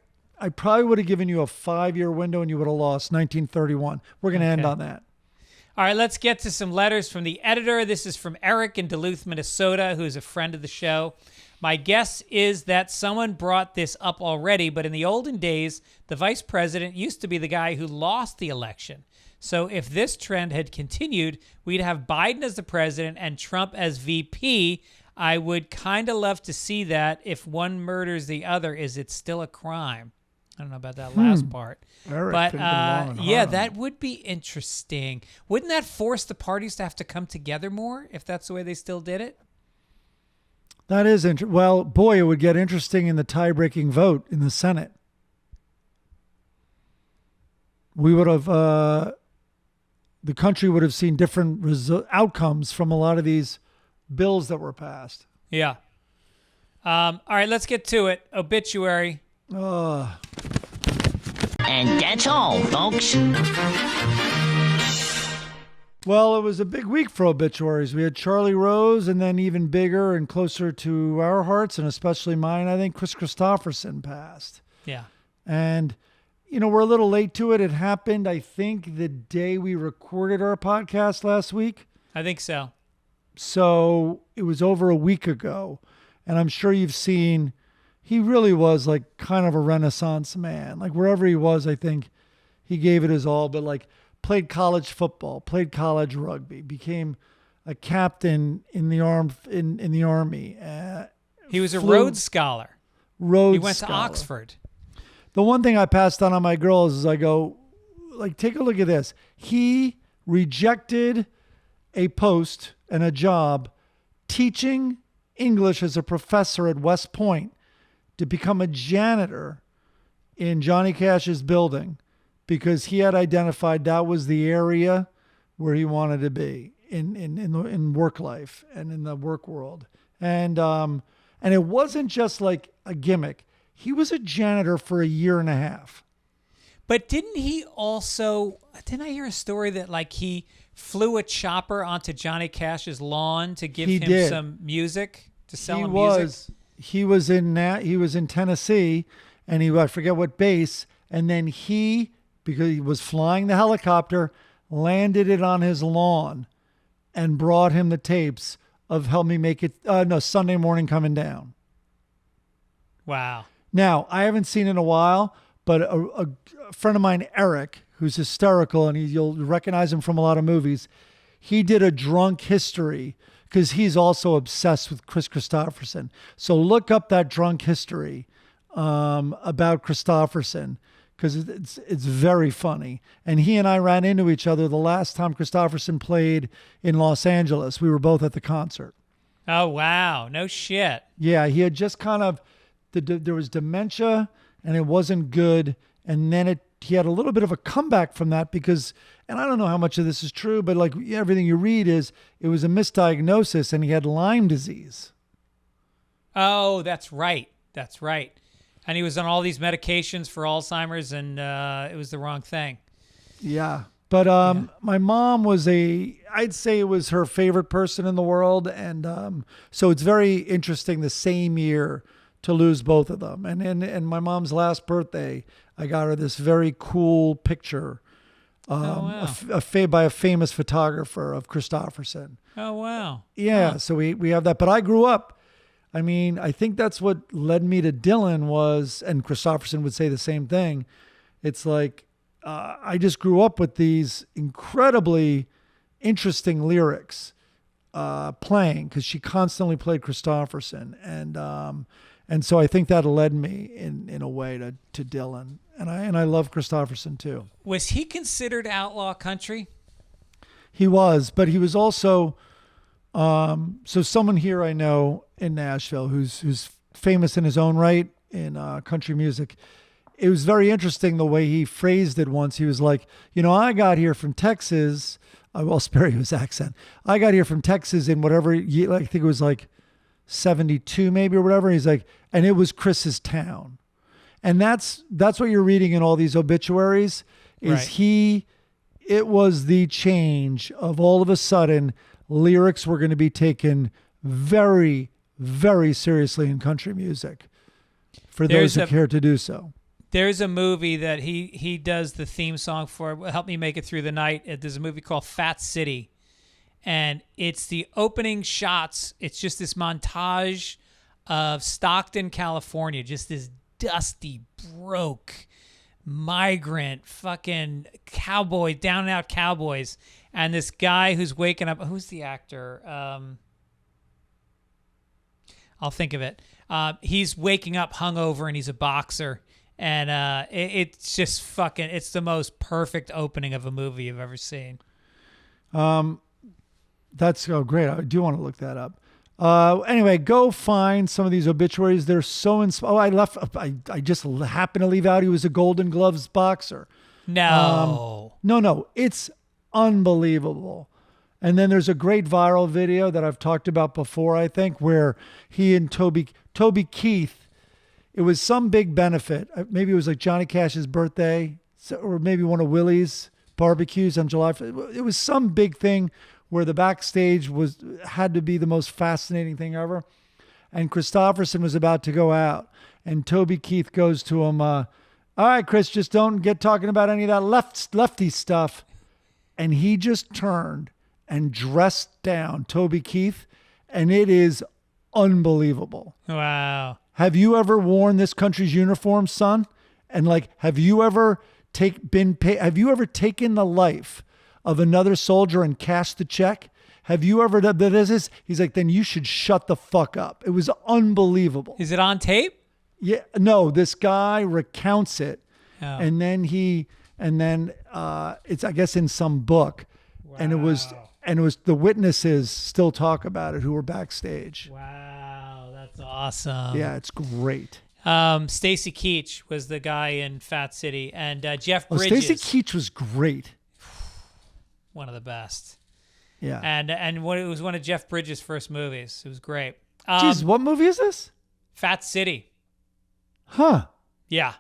probably would have given you a 5-year window and you would have lost 1931. We're going to end on that. All right, let's get to some letters from the editor. This is from Eric in Duluth, Minnesota, who's a friend of the show. My guess is that someone brought this up already, but in the olden days, the vice president used to be the guy who lost the election. So if this trend had continued, we'd have Biden as the president and Trump as VP. I would kind of love to see that. If one murders the other, is it still a crime? I don't know about that last part. Eric, but yeah, that would be interesting. Wouldn't that force the parties to have to come together more if that's the way they still did it? That is interesting. Well, boy, it would get interesting in the tie-breaking vote in the Senate. we would have, the country would have seen different outcomes from a lot of these bills that were passed. Yeah. All right, let's get to it. Obituary. And that's all, folks. Well, it was a big week for obituaries. We had Charlie Rose, and then even bigger and closer to our hearts, and especially mine, I think Chris Christopherson passed. Yeah. And, we're a little late to it. It happened, I think, the day we recorded our podcast last week. I think so. So it was over a week ago. And I'm sure you've seen, he really was like kind of a Renaissance man. Like wherever he was, I think he gave it his all, but like played college football, played college rugby, became a captain in the army. He was a Rhodes Scholar. He went to Oxford. The one thing I passed on my girls is I go, like, take a look at this. He rejected a post and a job teaching English as a professor at West Point to become a janitor in Johnny Cash's building because he had identified that was the area where he wanted to be in work life and in the work world. And it wasn't just like a gimmick. He was a janitor for a year and a half. But didn't I hear a story that like he flew a chopper onto Johnny Cash's lawn to give him some music, to sell him music? He was in Tennessee, and I forget what base, and then because he was flying the helicopter, landed it on his lawn and brought him the tapes of Help Me Make It, Sunday Morning Coming Down. Wow. Now, I haven't seen it in a while, but a friend of mine, Eric, who's hysterical, and you'll recognize him from a lot of movies, he did a drunk history because he's also obsessed with Chris Christopherson. So look up that drunk history about Christopherson because it's very funny. And he and I ran into each other the last time Christopherson played in Los Angeles. We were both at the concert. Oh, wow. No shit. Yeah, he had just kind of, there was dementia and it wasn't good. And then he had a little bit of a comeback from that because, and I don't know how much of this is true, but like everything you read is it was a misdiagnosis and he had Lyme disease. Oh, that's right. That's right. And he was on all these medications for Alzheimer's and it was the wrong thing. Yeah. But my mom was I'd say it was her favorite person in the world. And so it's very interesting the same year to lose both of them. And my mom's last birthday, I got her this very cool picture by a famous photographer of Christopherson. Oh, wow. Yeah, Huh. so we have that. But I grew up, I mean, I think that's what led me to Dylan was, and Christopherson would say the same thing. It's like, I just grew up with these incredibly interesting lyrics playing because she constantly played Christopherson. And so I think that led me in a way to Dylan. And I love Christopherson too. Was he considered outlaw country? He was, but he was also so someone here I know in Nashville who's famous in his own right in country music. It was very interesting the way he phrased it once. He was like, I got here from Texas. I will spare you his accent. I got here from Texas in whatever year, I think it was like 72 maybe or whatever. He's like, and it was Chris's town. And that's what you're reading in all these obituaries is right. It was the change of all of a sudden lyrics were going to be taken very, very seriously in country music for those who care to do so. There's a movie that he does the theme song for. Help Me Make It Through the Night. There's a movie called Fat City. And it's the opening shots. It's just this montage of Stockton, California. Just this dusty, broke, migrant, fucking cowboy, down and out cowboys. And this guy who's waking up. Who's the actor? I'll think of it. He's waking up hungover and he's a boxer. And it's just fucking, it's the most perfect opening of a movie you've ever seen. That's great. I do want to look that up. Anyway, go find some of these obituaries. They're so I just happened to leave out he was a Golden Gloves boxer. No. No, it's unbelievable. And then there's a great viral video that I've talked about before, I think, where he and Toby Keith, it was some big benefit. Maybe it was like Johnny Cash's birthday, or maybe one of Willie's barbecues on July 5th. It was some big thing where the backstage had to be the most fascinating thing ever. And Christopherson was about to go out, and Toby Keith goes to him, all right, Chris, just don't get talking about any of that lefty stuff. And he just turned and dressed down Toby Keith, and it is unbelievable. Wow. Have you ever worn this country's uniform, son? And like, have you ever taken the life of another soldier and cashed the check? Have you ever done this? He's like, then you should shut the fuck up. It was unbelievable. Is it on tape? Yeah, no, this guy recounts it. Oh. And then it's, I guess, in some book. Wow. And it was the witnesses still talk about it who were backstage. Wow, that's awesome. Yeah, it's great. Stacy Keach was the guy in Fat City, and Jeff Bridges. Stacy Keach was great. One of the best. Yeah. And it was one of Jeff Bridges' first movies. It was great. Jeez, what movie is this? Fat City. Huh. Yeah.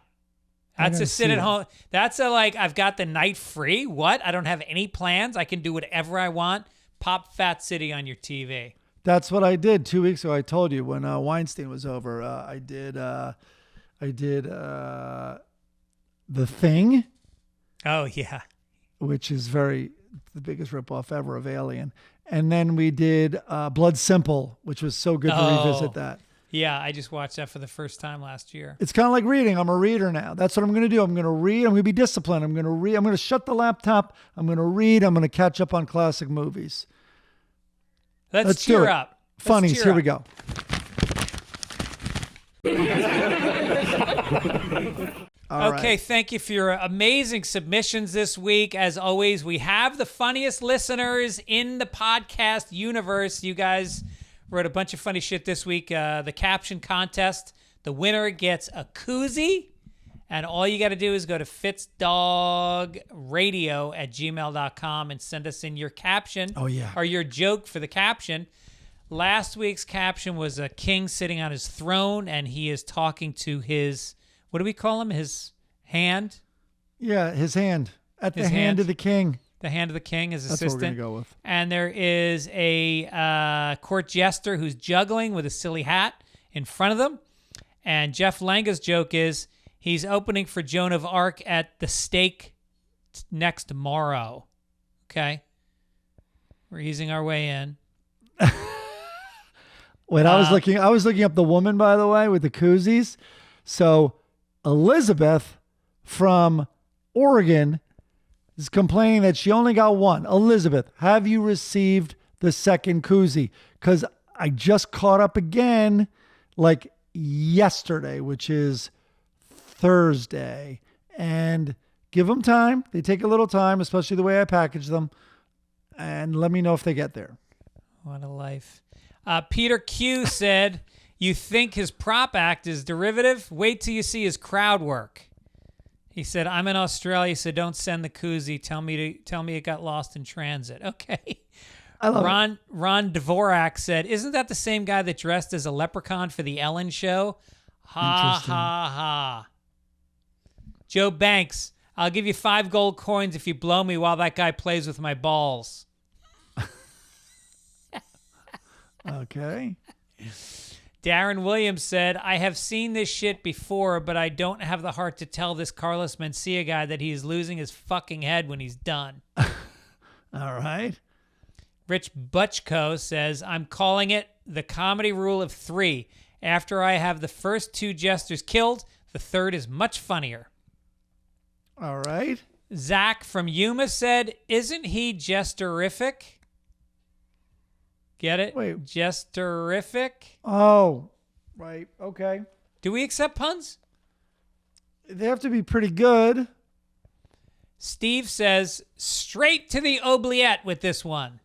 That's a sit at home. That's a like, I've got the night free. What? I don't have any plans. I can do whatever I want. Pop Fat City on your TV. That's what I did 2 weeks ago. I told you when Weinstein was over. I did The Thing. Oh yeah. Which is the biggest ripoff ever of Alien. And then we did Blood Simple, which was so good to revisit that. Yeah, I just watched that for the first time last year. It's kind of like reading. I'm a reader now. That's what I'm going to do. I'm going to read. I'm going to be disciplined. I'm going to read. I'm going to shut the laptop. I'm going to read. I'm going to catch up on classic movies. Let's cheer up. Funnies. Here we go. Okay, thank you for your amazing submissions this week. As always, we have the funniest listeners in the podcast universe. You guys wrote a bunch of funny shit this week. The caption contest, the winner gets a koozie. And all you got to do is go to fitzdogradio@gmail.com and send us in your caption. Oh, yeah. Or your joke for the caption. Last week's caption was a king sitting on his throne, and he is talking to his, what do we call him? His hand? Yeah, his hand. At the hand of the king. The hand of the king, his assistant. That's what we're going to go with. And there is a court jester who's juggling with a silly hat in front of them. And Jeff Langa's joke is he's opening for Joan of Arc at the stake next tomorrow. Okay? We're easing our way in. Wait, I was looking up the woman, by the way, with the koozies. So Elizabeth from Oregon is complaining that she only got one. Elizabeth, have you received the second koozie? Because I just caught up again like yesterday, which is Thursday. And give them time. They take a little time, especially the way I package them. And let me know if they get there. What a life. Peter Q said, you think his prop act is derivative? Wait till you see his crowd work. He said, I'm in Australia, so don't send the koozie. Tell me it got lost in transit. Okay. I love it. Ron Dvorak said, isn't that the same guy that dressed as a leprechaun for the Ellen show? Ha, ha, ha. Joe Banks, I'll give you 5 gold coins if you blow me while that guy plays with my balls. Okay. Darren Williams said, I have seen this shit before, but I don't have the heart to tell this Carlos Mencia guy that he is losing his fucking head when he's done. All right. Rich Butchko says, I'm calling it the comedy rule of 3. After I have the first 2 jesters killed, the third is much funnier. All right. Zach from Yuma said, isn't he jesterific? Get it? Wait. Jesterific? Oh, right. Okay. Do we accept puns? They have to be pretty good. Steve says, straight to the oubliette with this one.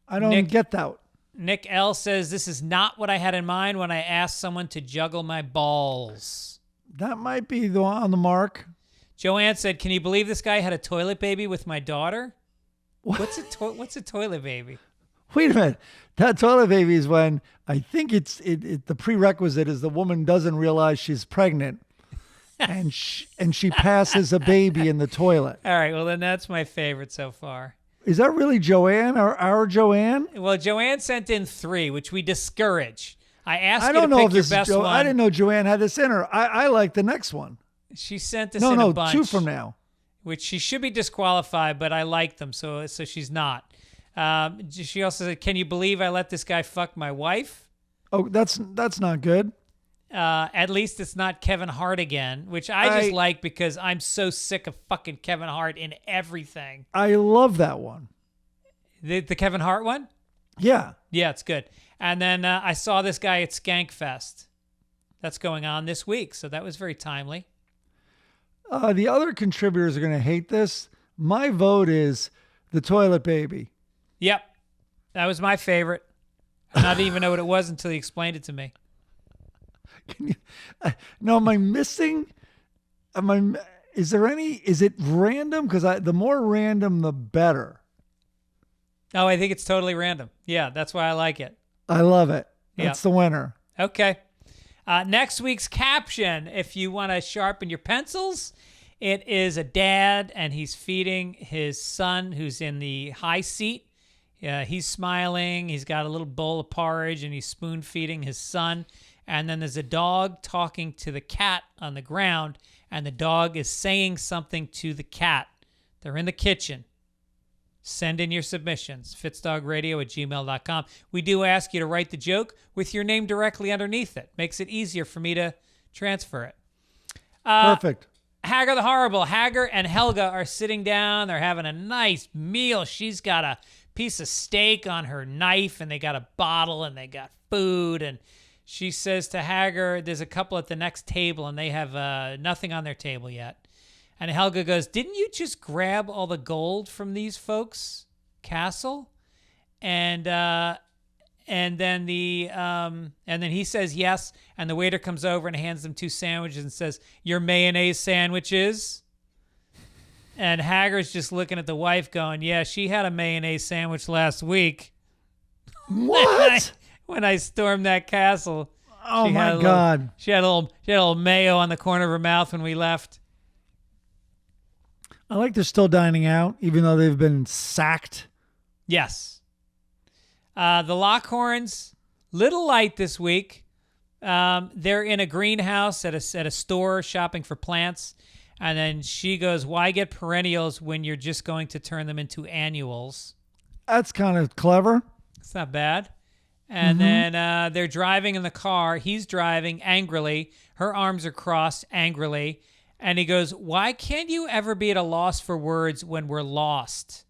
I don't get that. Nick L says, this is not what I had in mind when I asked someone to juggle my balls. That might be on the mark. Joanne said, "Can you believe this guy had a toilet baby with my daughter?" What's a toilet baby? Wait a minute. That toilet baby is when I think the prerequisite is the woman doesn't realize she's pregnant, and she passes a baby in the toilet. All right, well then that's my favorite so far. Is that really Joanne, our Joanne? Well, Joanne sent in 3, which we discourage. I asked I you don't to know pick if your this is best one. I didn't know Joanne had this in her. I like the next one. She sent us in a bunch. 2 from now. Which she should be disqualified, but I like them, so she's not. She also said, "Can you believe I let this guy fuck my wife?" Oh, that's not good. At least it's not Kevin Hart again, which I just like because I'm so sick of fucking Kevin Hart in everything. I love that one. The Kevin Hart one? Yeah. Yeah, it's good. And then I saw this guy at Skankfest. That's going on this week, so that was very timely. The other contributors are going to hate this. My vote is the toilet baby. Yep. That was my favorite. I didn't even know what it was until you explained it to me. Am I missing? Is it random? Because the more random, the better. Oh, I think it's totally random. Yeah, that's why I like it. I love it. That's the winner. Okay. Next week's caption, if you want to sharpen your pencils, it is a dad, and he's feeding his son who's in the high seat. He's smiling. He's got a little bowl of porridge, and he's spoon feeding his son. And then there's a dog talking to the cat on the ground, and the dog is saying something to the cat. They're in the kitchen. Send in your submissions, fitzdogradio@gmail.com. We do ask you to write the joke with your name directly underneath it. Makes it easier for me to transfer it. Perfect. Hagar the Horrible. Hagar and Helga are sitting down. They're having a nice meal. She's got a piece of steak on her knife, and they got a bottle, and they got food. And she says to Hagar, there's a couple at the next table, and they have nothing on their table yet. And Helga goes, "Didn't you just grab all the gold from these folks' castle?" And then he says yes. And the waiter comes over and hands them 2 sandwiches and says, "Your mayonnaise sandwiches." And Hagar's just looking at the wife, going, "Yeah, she had a mayonnaise sandwich last week." What? When I stormed that castle. Oh my God! She had a little mayo on the corner of her mouth when we left. I like they're still dining out, even though they've been sacked. Yes. The Lockhorns, little light this week. They're in a greenhouse at a store shopping for plants. And then she goes, "Why get perennials when you're just going to turn them into annuals?" That's kind of clever. It's not bad. And then they're driving in the car. He's driving angrily. Her arms are crossed angrily. And he goes, "Why can't you ever be at a loss for words when we're lost?"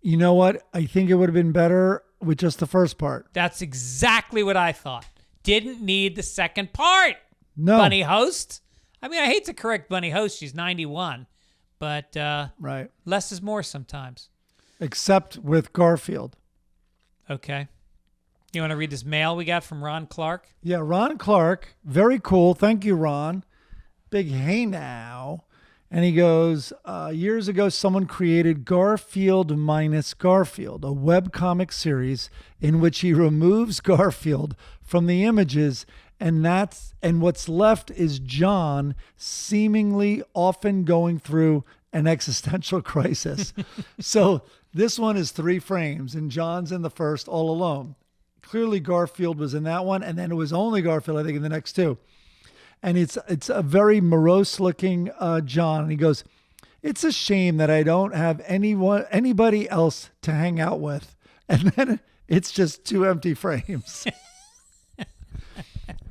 You know what? I think it would have been better with just the first part. That's exactly what I thought. Didn't need the second part. No. Bunny Host. I mean, I hate to correct Bunny Host. She's 91. But right. Less is more sometimes. Except with Garfield. Okay. You want to read this mail we got from Ron Clark? Yeah, Ron Clark. Very cool. Thank you, Ron. Big hey now. And he goes, years ago, someone created Garfield minus Garfield, a webcomic series in which he removes Garfield from the images, and what's left is John seemingly often going through an existential crisis. So this one is 3 frames, and John's in the first all alone. Clearly Garfield was in that one, and then it was only Garfield, I think, in the next 2. And it's a very morose looking John. And he goes, "It's a shame that I don't have anybody else to hang out with." And then it's just 2 empty frames.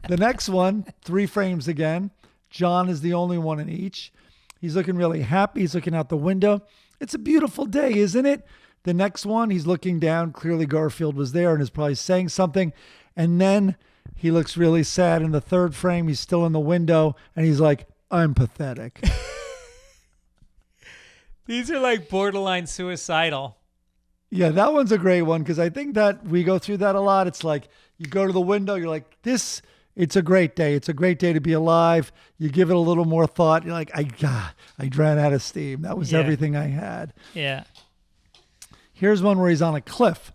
The next one, 3 frames again. John is the only one in each. He's looking really happy. He's looking out the window. It's a beautiful day, isn't it? The next one, he's looking down. Clearly Garfield was there and is probably saying something. And then he looks really sad. In the 3rd frame, he's still in the window, and he's like, "I'm pathetic." These are like borderline suicidal. Yeah, that one's a great one because I think that we go through that a lot. It's like you go to the window, you're like, this It's a great day. It's a great day to be alive. You give it a little more thought. You're like, I ran out of steam. That was everything I had. Yeah. Here's one where he's on a cliff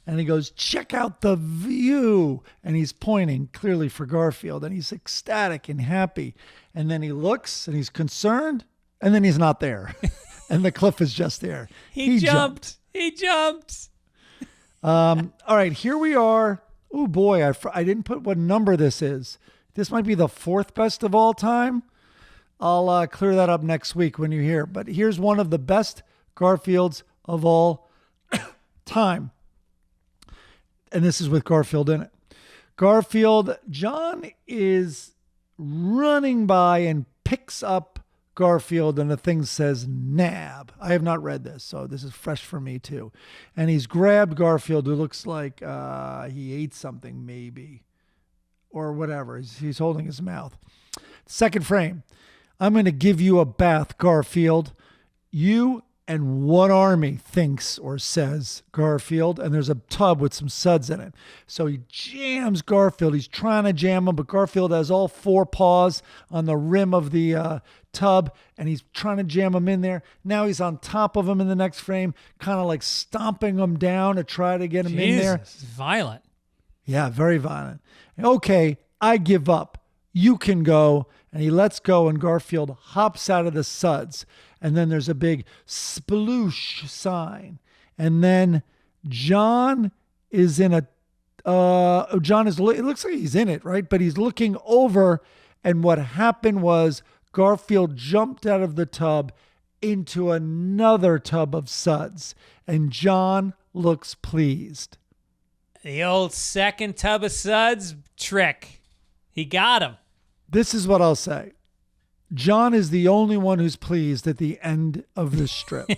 and he goes, check out the view. And he's pointing clearly for Garfield and he's ecstatic and happy. And then he looks and he's concerned and then he's not there. And the cliff is just there. He jumped. He jumped. All right, here we are. Oh boy, I didn't put what number this is. This might be the 4th best of all time. I'll clear that up next week when you hear. But here's one of the best Garfields of all time. And this is with Garfield in it. Garfield, John is running by and picks up Garfield and the thing says nab. I have not read this, so this is fresh for me too. And he's grabbed Garfield, who looks like he ate something maybe or whatever. He's holding his mouth. Second frame. I'm going to give you a bath, Garfield. You and one army, thinks or says Garfield, and there's a tub with some suds in it. So he jams Garfield. He's trying to jam him, but Garfield has all 4 paws on the rim of the tub, and he's trying to jam him in there. Now he's on top of him in the next frame, kind of like stomping him down to try to get him in there. It's violent. Yeah, very violent. Okay, I give up. You can go. And he lets go, and Garfield hops out of the suds. And then there's a big sploosh sign. And then John is in a, it looks like he's in it, right? But he's looking over, and what happened was Garfield jumped out of the tub into another tub of suds. And John looks pleased. The old second tub of suds trick. He got him. This is what I'll say. John is the only one who's pleased at the end of the strip.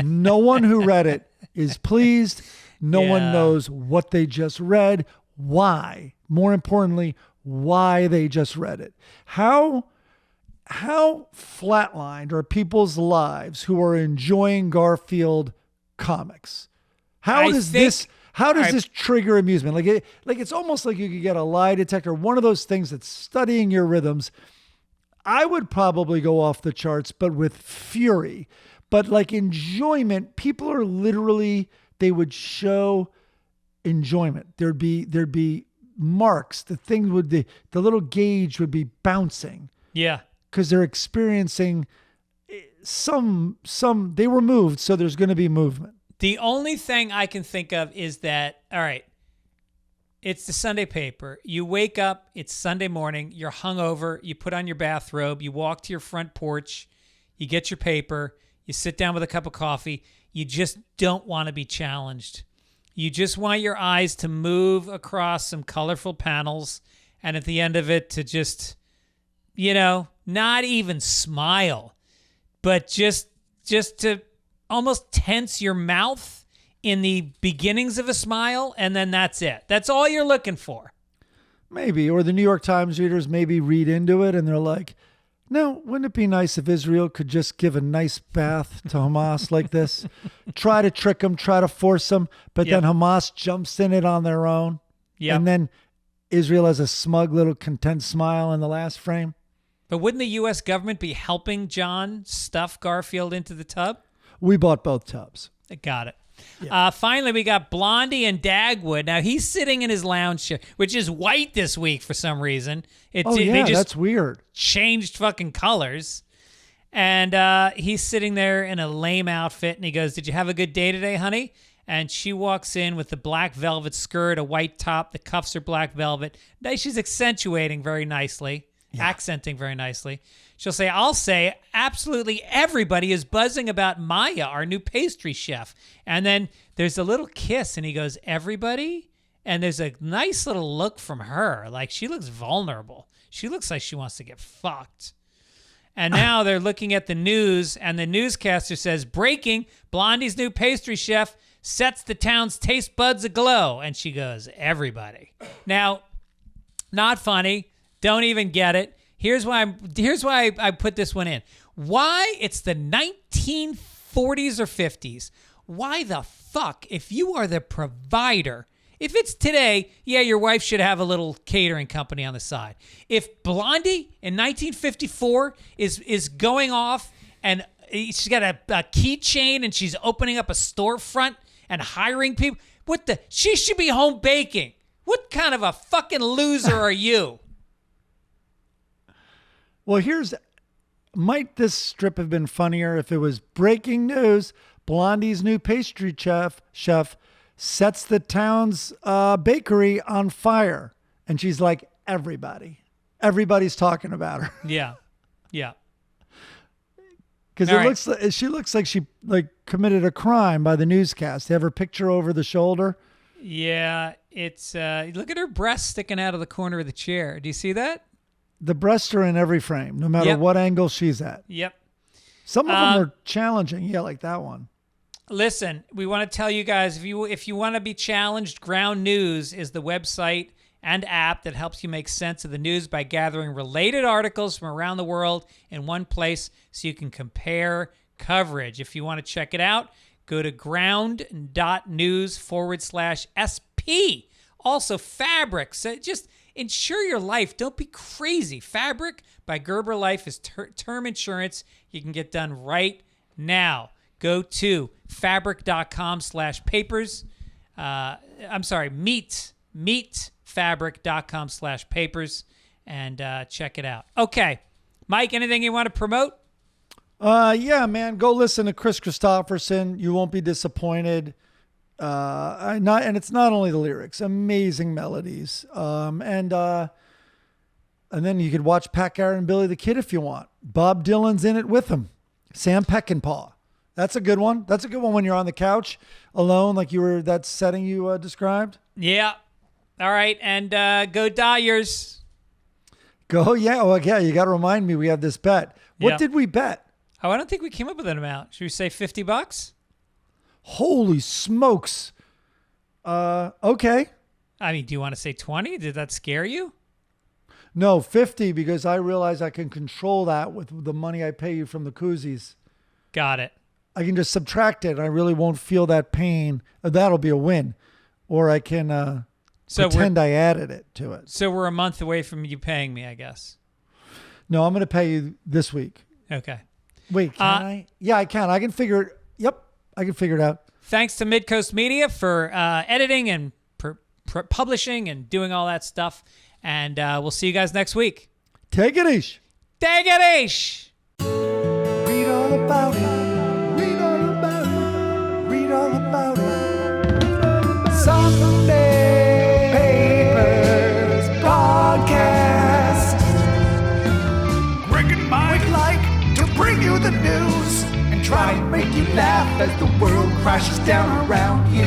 No one who read it is pleased. No one knows what they just read, why. More importantly, why they just read it. How flatlined are people's lives who are enjoying Garfield comics? How does this trigger amusement? Like it's almost like you could get a lie detector, one of those things that's studying your rhythms. I would probably go off the charts, but with fury. But like enjoyment, people are literally, they would show enjoyment. There'd be marks. The thing would the little gauge would be bouncing. Yeah. Because they're experiencing some they were moved, so there's going to be movement. The only thing I can think of is that, all right, it's the Sunday paper. You wake up, it's Sunday morning, you're hungover, you put on your bathrobe, you walk to your front porch, you get your paper, you sit down with a cup of coffee. You just don't want to be challenged. You just want your eyes to move across some colorful panels, and at the end of it to just, not even smile, but just to almost tense your mouth in the beginnings of a smile, and then that's it. That's all you're looking for. Maybe. Or the New York Times readers maybe read into it and they're like, no, wouldn't it be nice if Israel could just give a nice bath to Hamas like this? Try to trick them, try to force them, but then Hamas jumps in it on their own. Yep. And then Israel has a smug little content smile in the last frame. But wouldn't the U.S. government be helping John stuff Garfield into the tub? We bought both tubs. Got it. Yeah. Finally, we got Blondie and Dagwood. Now, he's sitting in his lounge chair, which is white this week for some reason. They just that's weird. Changed fucking colors. And he's sitting there in a lame outfit, and he goes, "Did you have a good day today, honey?" And she walks in with the black velvet skirt, a white top. The cuffs are black velvet. Now she's accenting very nicely. She'll say, "I'll say absolutely everybody is buzzing about Maya, our new pastry chef." And then there's a little kiss, and he goes, "Everybody?" And there's a nice little look from her. Like, she looks vulnerable. She looks like she wants to get fucked. And now they're looking at the news, and the newscaster says, "Breaking, Blondie's new pastry chef sets the town's taste buds aglow." And she goes, "Everybody." Now, not funny. Don't even get it. Here's why I put this one in. Why? It's the 1940s or 50s. Why the fuck, if you are the provider If it's today, yeah, your wife should have a little catering company on the side. If Blondie in 1954 is going off and she's got a keychain and she's opening up a storefront and hiring people, she should be home baking. What kind of a fucking loser are you? Well, might this strip have been funnier if it was breaking news? Blondie's new pastry chef sets the town's bakery on fire. And she's like, everybody's talking about her. Yeah. Because she looks like she committed a crime by the newscast. They have her picture over the shoulder. Yeah, it's look at her breasts sticking out of the corner of the chair. Do you see that? The breasts are in every frame, no matter what angle she's at. Yep. Some of them are challenging. Yeah, like that one. Listen, we want to tell you guys, if you want to be challenged, Ground News is the website and app that helps you make sense of the news by gathering related articles from around the world in one place so you can compare coverage. If you want to check it out, go to ground.news/SP. Also, Fabric. So just insure your life. Don't be crazy. Fabric by Gerber Life is term insurance you can get done right now. Go to fabric.com/papers. I'm sorry, meetfabric.com/papers and check it out. Okay. Mike, anything you want to promote? Yeah, man. Go listen to Chris Christopherson. You won't be disappointed. And it's not only the lyrics, amazing melodies. And then you could watch Pat Garrett and Billy the Kid if you want. Bob Dylan's in it with him. Sam Peckinpah. That's a good one. That's a good one when you're on the couch alone, like that setting you described. Yeah. All right. And go Dyers. Go. Yeah. Well, yeah. You got to remind me. We have this bet. What did we bet? Oh, I don't think we came up with an amount. Should we say $50? Holy smokes. Okay. I mean, do you want to say 20? Did that scare you? No, 50, because I realize I can control that with the money I pay you from the koozies. Got it. I can just subtract it. I really won't feel that pain. That'll be a win. Or I can pretend I added it to it. So we're a month away from you paying me, I guess. No, I'm going to pay you this week. Okay. Wait, can I? Yeah, I can. I can figure it. Yep, I can figure it out. Thanks to Midcoast Media for editing and publishing and doing all that stuff. And we'll see you guys next week. Take it easy. Take it easy. Read all about it. Read all about it. Read all about it. Sunday Papers Podcast. Greg and Mike like to bring you the news and try to make you laugh as the world crashes down around you.